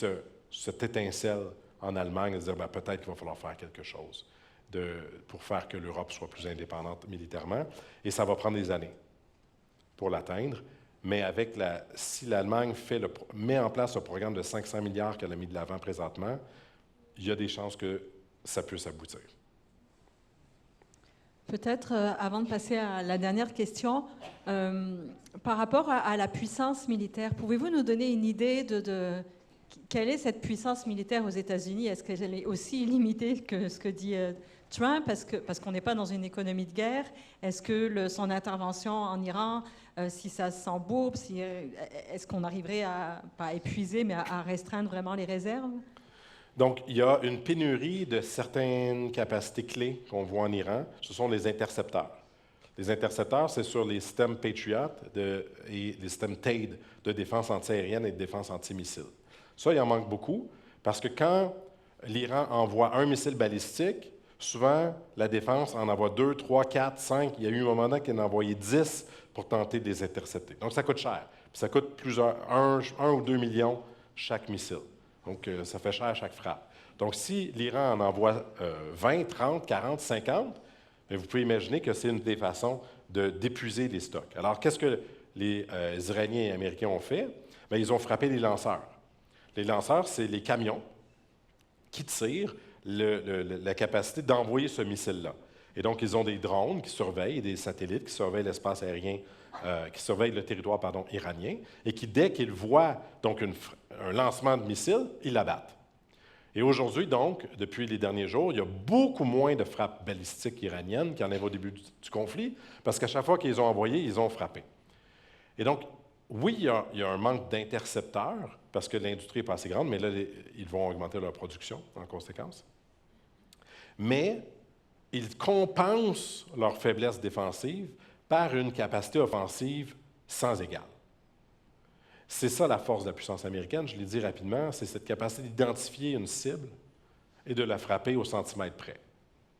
cette étincelle en Allemagne de dire peut-être qu'il va falloir faire quelque chose pour faire que l'Europe soit plus indépendante militairement. Et ça va prendre des années pour l'atteindre. Mais si l'Allemagne met en place un programme de 500 milliards qu'elle a mis de l'avant présentement, il y a des chances que ça puisse aboutir. Peut-être, avant de passer à la dernière question, par rapport à la puissance militaire, pouvez-vous nous donner une idée de quelle est cette puissance militaire aux États-Unis? Est-ce qu'elle est aussi limitée que ce que dit Trump, parce qu'on n'est pas dans une économie de guerre? Est-ce que son intervention en Iran, si ça s'embourbe, est-ce qu'on arriverait à, pas à épuiser, mais à restreindre vraiment les réserves? Donc, il y a une pénurie de certaines capacités clés qu'on voit en Iran. Ce sont les intercepteurs. Les intercepteurs, c'est sur les systèmes Patriot et les systèmes TAID de défense antiaérienne et de défense antimissile. Ça, il en manque beaucoup parce que quand l'Iran envoie un missile balistique, souvent, la défense en envoie 2, 3, 4, 5. Il y a eu un moment donné qu'il en a envoyé 10 pour tenter de les intercepter. Donc, ça coûte cher. Puis ça coûte un ou 2 millions chaque missile. Donc, ça fait cher à chaque frappe. Donc, si l'Iran en envoie 20, 30, 40, 50, bien, vous pouvez imaginer que c'est une des façons d'épuiser les stocks. Alors, qu'est-ce que les Iraniens et Américains ont fait? Bien, ils ont frappé les lanceurs. Les lanceurs, c'est les camions qui tirent la capacité d'envoyer ce missile-là. Et donc, ils ont des drones qui surveillent, des satellites qui surveillent l'espace aérien, qui surveillent le territoire iranien, et qui, dès qu'ils voient donc un lancement de missiles, ils l'abattent. Et aujourd'hui, donc, depuis les derniers jours, il y a beaucoup moins de frappes balistiques iraniennes qu'il y en avait au début du conflit, parce qu'à chaque fois qu'ils ont envoyé, ils ont frappé. Et donc, oui, il y a un manque d'intercepteurs, parce que l'industrie n'est pas assez grande, mais là, ils vont augmenter leur production en conséquence. Mais ils compensent leur faiblesse défensive par une capacité offensive sans égale. C'est ça la force de la puissance américaine, je l'ai dit rapidement, c'est cette capacité d'identifier une cible et de la frapper au centimètre près,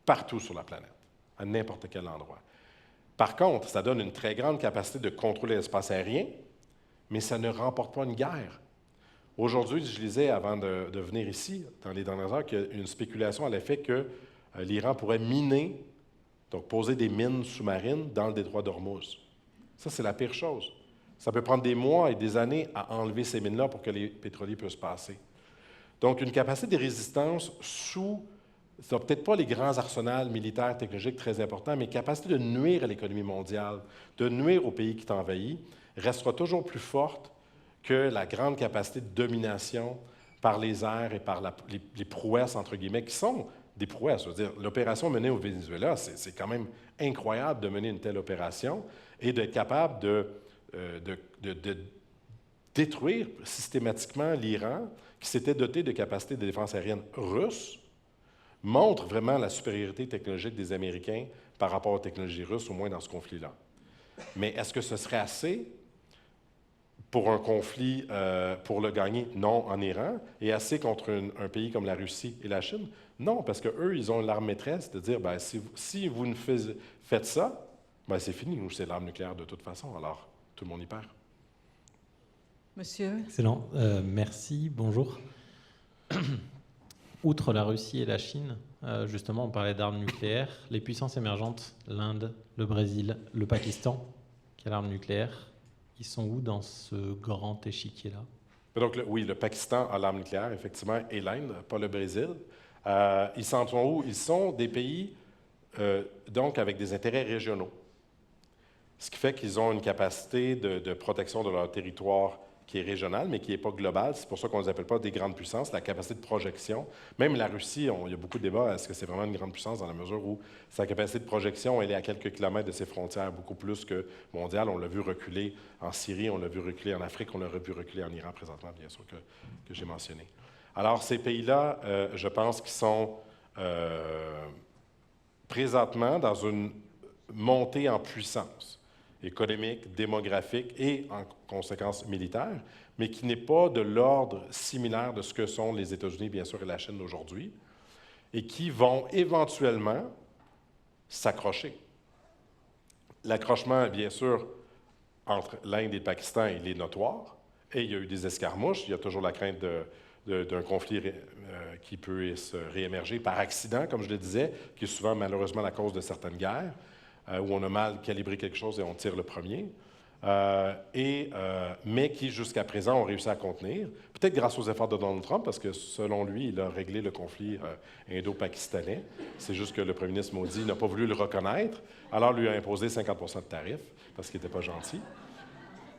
partout sur la planète, à n'importe quel endroit. Par contre, ça donne une très grande capacité de contrôler l'espace aérien, mais ça ne remporte pas une guerre. Aujourd'hui, je lisais avant de venir ici, dans les dernières heures, qu'il y a une spéculation à l'effet que l'Iran pourrait miner, donc poser des mines sous-marines dans le détroit d'Ormuz. Ça, c'est la pire chose. Ça peut prendre des mois et des années à enlever ces mines-là pour que les pétroliers puissent passer. Donc, une capacité de résistance sous, ce n'est peut-être pas les grands arsenals militaires, technologiques très importants, mais capacité de nuire à l'économie mondiale, de nuire au pays qui t'envahit, restera toujours plus forte que la grande capacité de domination par les airs et par les prouesses, entre guillemets, qui sont des prouesses. Je veux dire, l'opération menée au Venezuela, c'est quand même incroyable de mener une telle opération et d'être capable de détruire systématiquement l'Iran, qui s'était doté de capacités de défense aérienne russes, montre vraiment la supériorité technologique des Américains par rapport aux technologies russes, au moins dans ce conflit-là. Mais est-ce que ce serait assez pour un conflit, pour le gagner? Non, en Iran, et assez contre un pays comme la Russie et la Chine? Non, parce qu'eux, ils ont l'arme maîtresse de dire, bien, si vous ne faites ça, bien, c'est fini, nous, c'est l'arme nucléaire de toute façon, alors tout le monde y perd. Monsieur? Excellent. Merci. Bonjour. Outre la Russie et la Chine, justement, on parlait d'armes nucléaires. Les puissances émergentes, l'Inde, le Brésil, le Pakistan, qui a l'arme nucléaire, ils sont où dans ce grand échiquier-là? Donc, oui, le Pakistan a l'arme nucléaire, effectivement, et l'Inde, pas le Brésil. Ils sont où? Ils sont des pays, donc, avec des intérêts régionaux. Ce qui fait qu'ils ont une capacité de protection de leur territoire qui est régionale, mais qui n'est pas globale. C'est pour ça qu'on ne les appelle pas des grandes puissances. La capacité de projection, même la Russie, il y a beaucoup de débats, est-ce que c'est vraiment une grande puissance dans la mesure où sa capacité de projection, elle est à quelques kilomètres de ses frontières, beaucoup plus que mondiale. On l'a vu reculer en Syrie, on l'a vu reculer en Afrique, on l'a vu reculer en Iran présentement, bien sûr, que j'ai mentionné. Alors, ces pays-là, je pense qu'ils sont présentement dans une montée en puissance économique, démographique et, en conséquence, militaire, mais qui n'est pas de l'ordre similaire de ce que sont les États-Unis, bien sûr, et la Chine d'aujourd'hui, et qui vont éventuellement s'accrocher. L'accrochement, bien sûr, entre l'Inde et le Pakistan, il est notoire, et il y a eu des escarmouches, il y a toujours la crainte d'un conflit qui peut se réémerger par accident, comme je le disais, qui est souvent malheureusement la cause de certaines guerres, où on a mal calibré quelque chose et on tire le premier, mais qui, jusqu'à présent, ont réussi à contenir, peut-être grâce aux efforts de Donald Trump, parce que, selon lui, il a réglé le conflit indo-pakistanais. C'est juste que le premier ministre Modi n'a pas voulu le reconnaître, alors lui a imposé 50 % de tarifs, parce qu'il n'était pas gentil.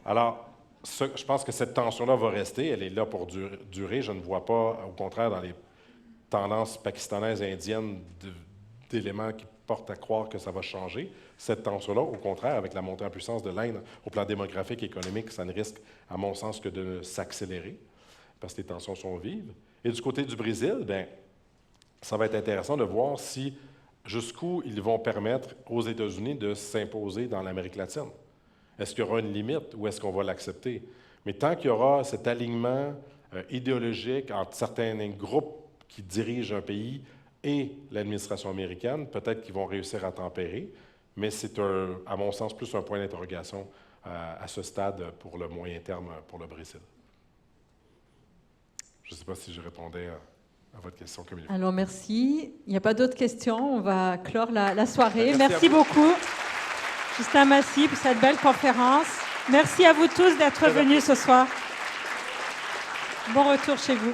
Alors, je pense que cette tension-là va rester, elle est là pour durer. Je ne vois pas, au contraire, dans les tendances pakistanaises et indiennes, d'éléments qui portent à croire que ça va changer. Cette tension-là, au contraire, avec la montée en puissance de l'Inde, au plan démographique et économique, ça ne risque, à mon sens, que de s'accélérer, parce que les tensions sont vives. Et du côté du Brésil, bien, ça va être intéressant de voir jusqu'où ils vont permettre aux États-Unis de s'imposer dans l'Amérique latine. Est-ce qu'il y aura une limite ou est-ce qu'on va l'accepter? Mais tant qu'il y aura cet alignement idéologique entre certains groupes qui dirigent un pays et l'administration américaine, peut-être qu'ils vont réussir à tempérer, mais c'est, à mon sens, plus un point d'interrogation à ce stade pour le moyen terme pour le Brésil. Je ne sais pas si je répondais à votre question comme il faut. Alors, merci. Il n'y a pas d'autres questions. On va clore la soirée. Merci beaucoup, Justin Massy, pour cette belle conférence. Merci à vous tous d'être venus ce soir. Bon retour chez vous.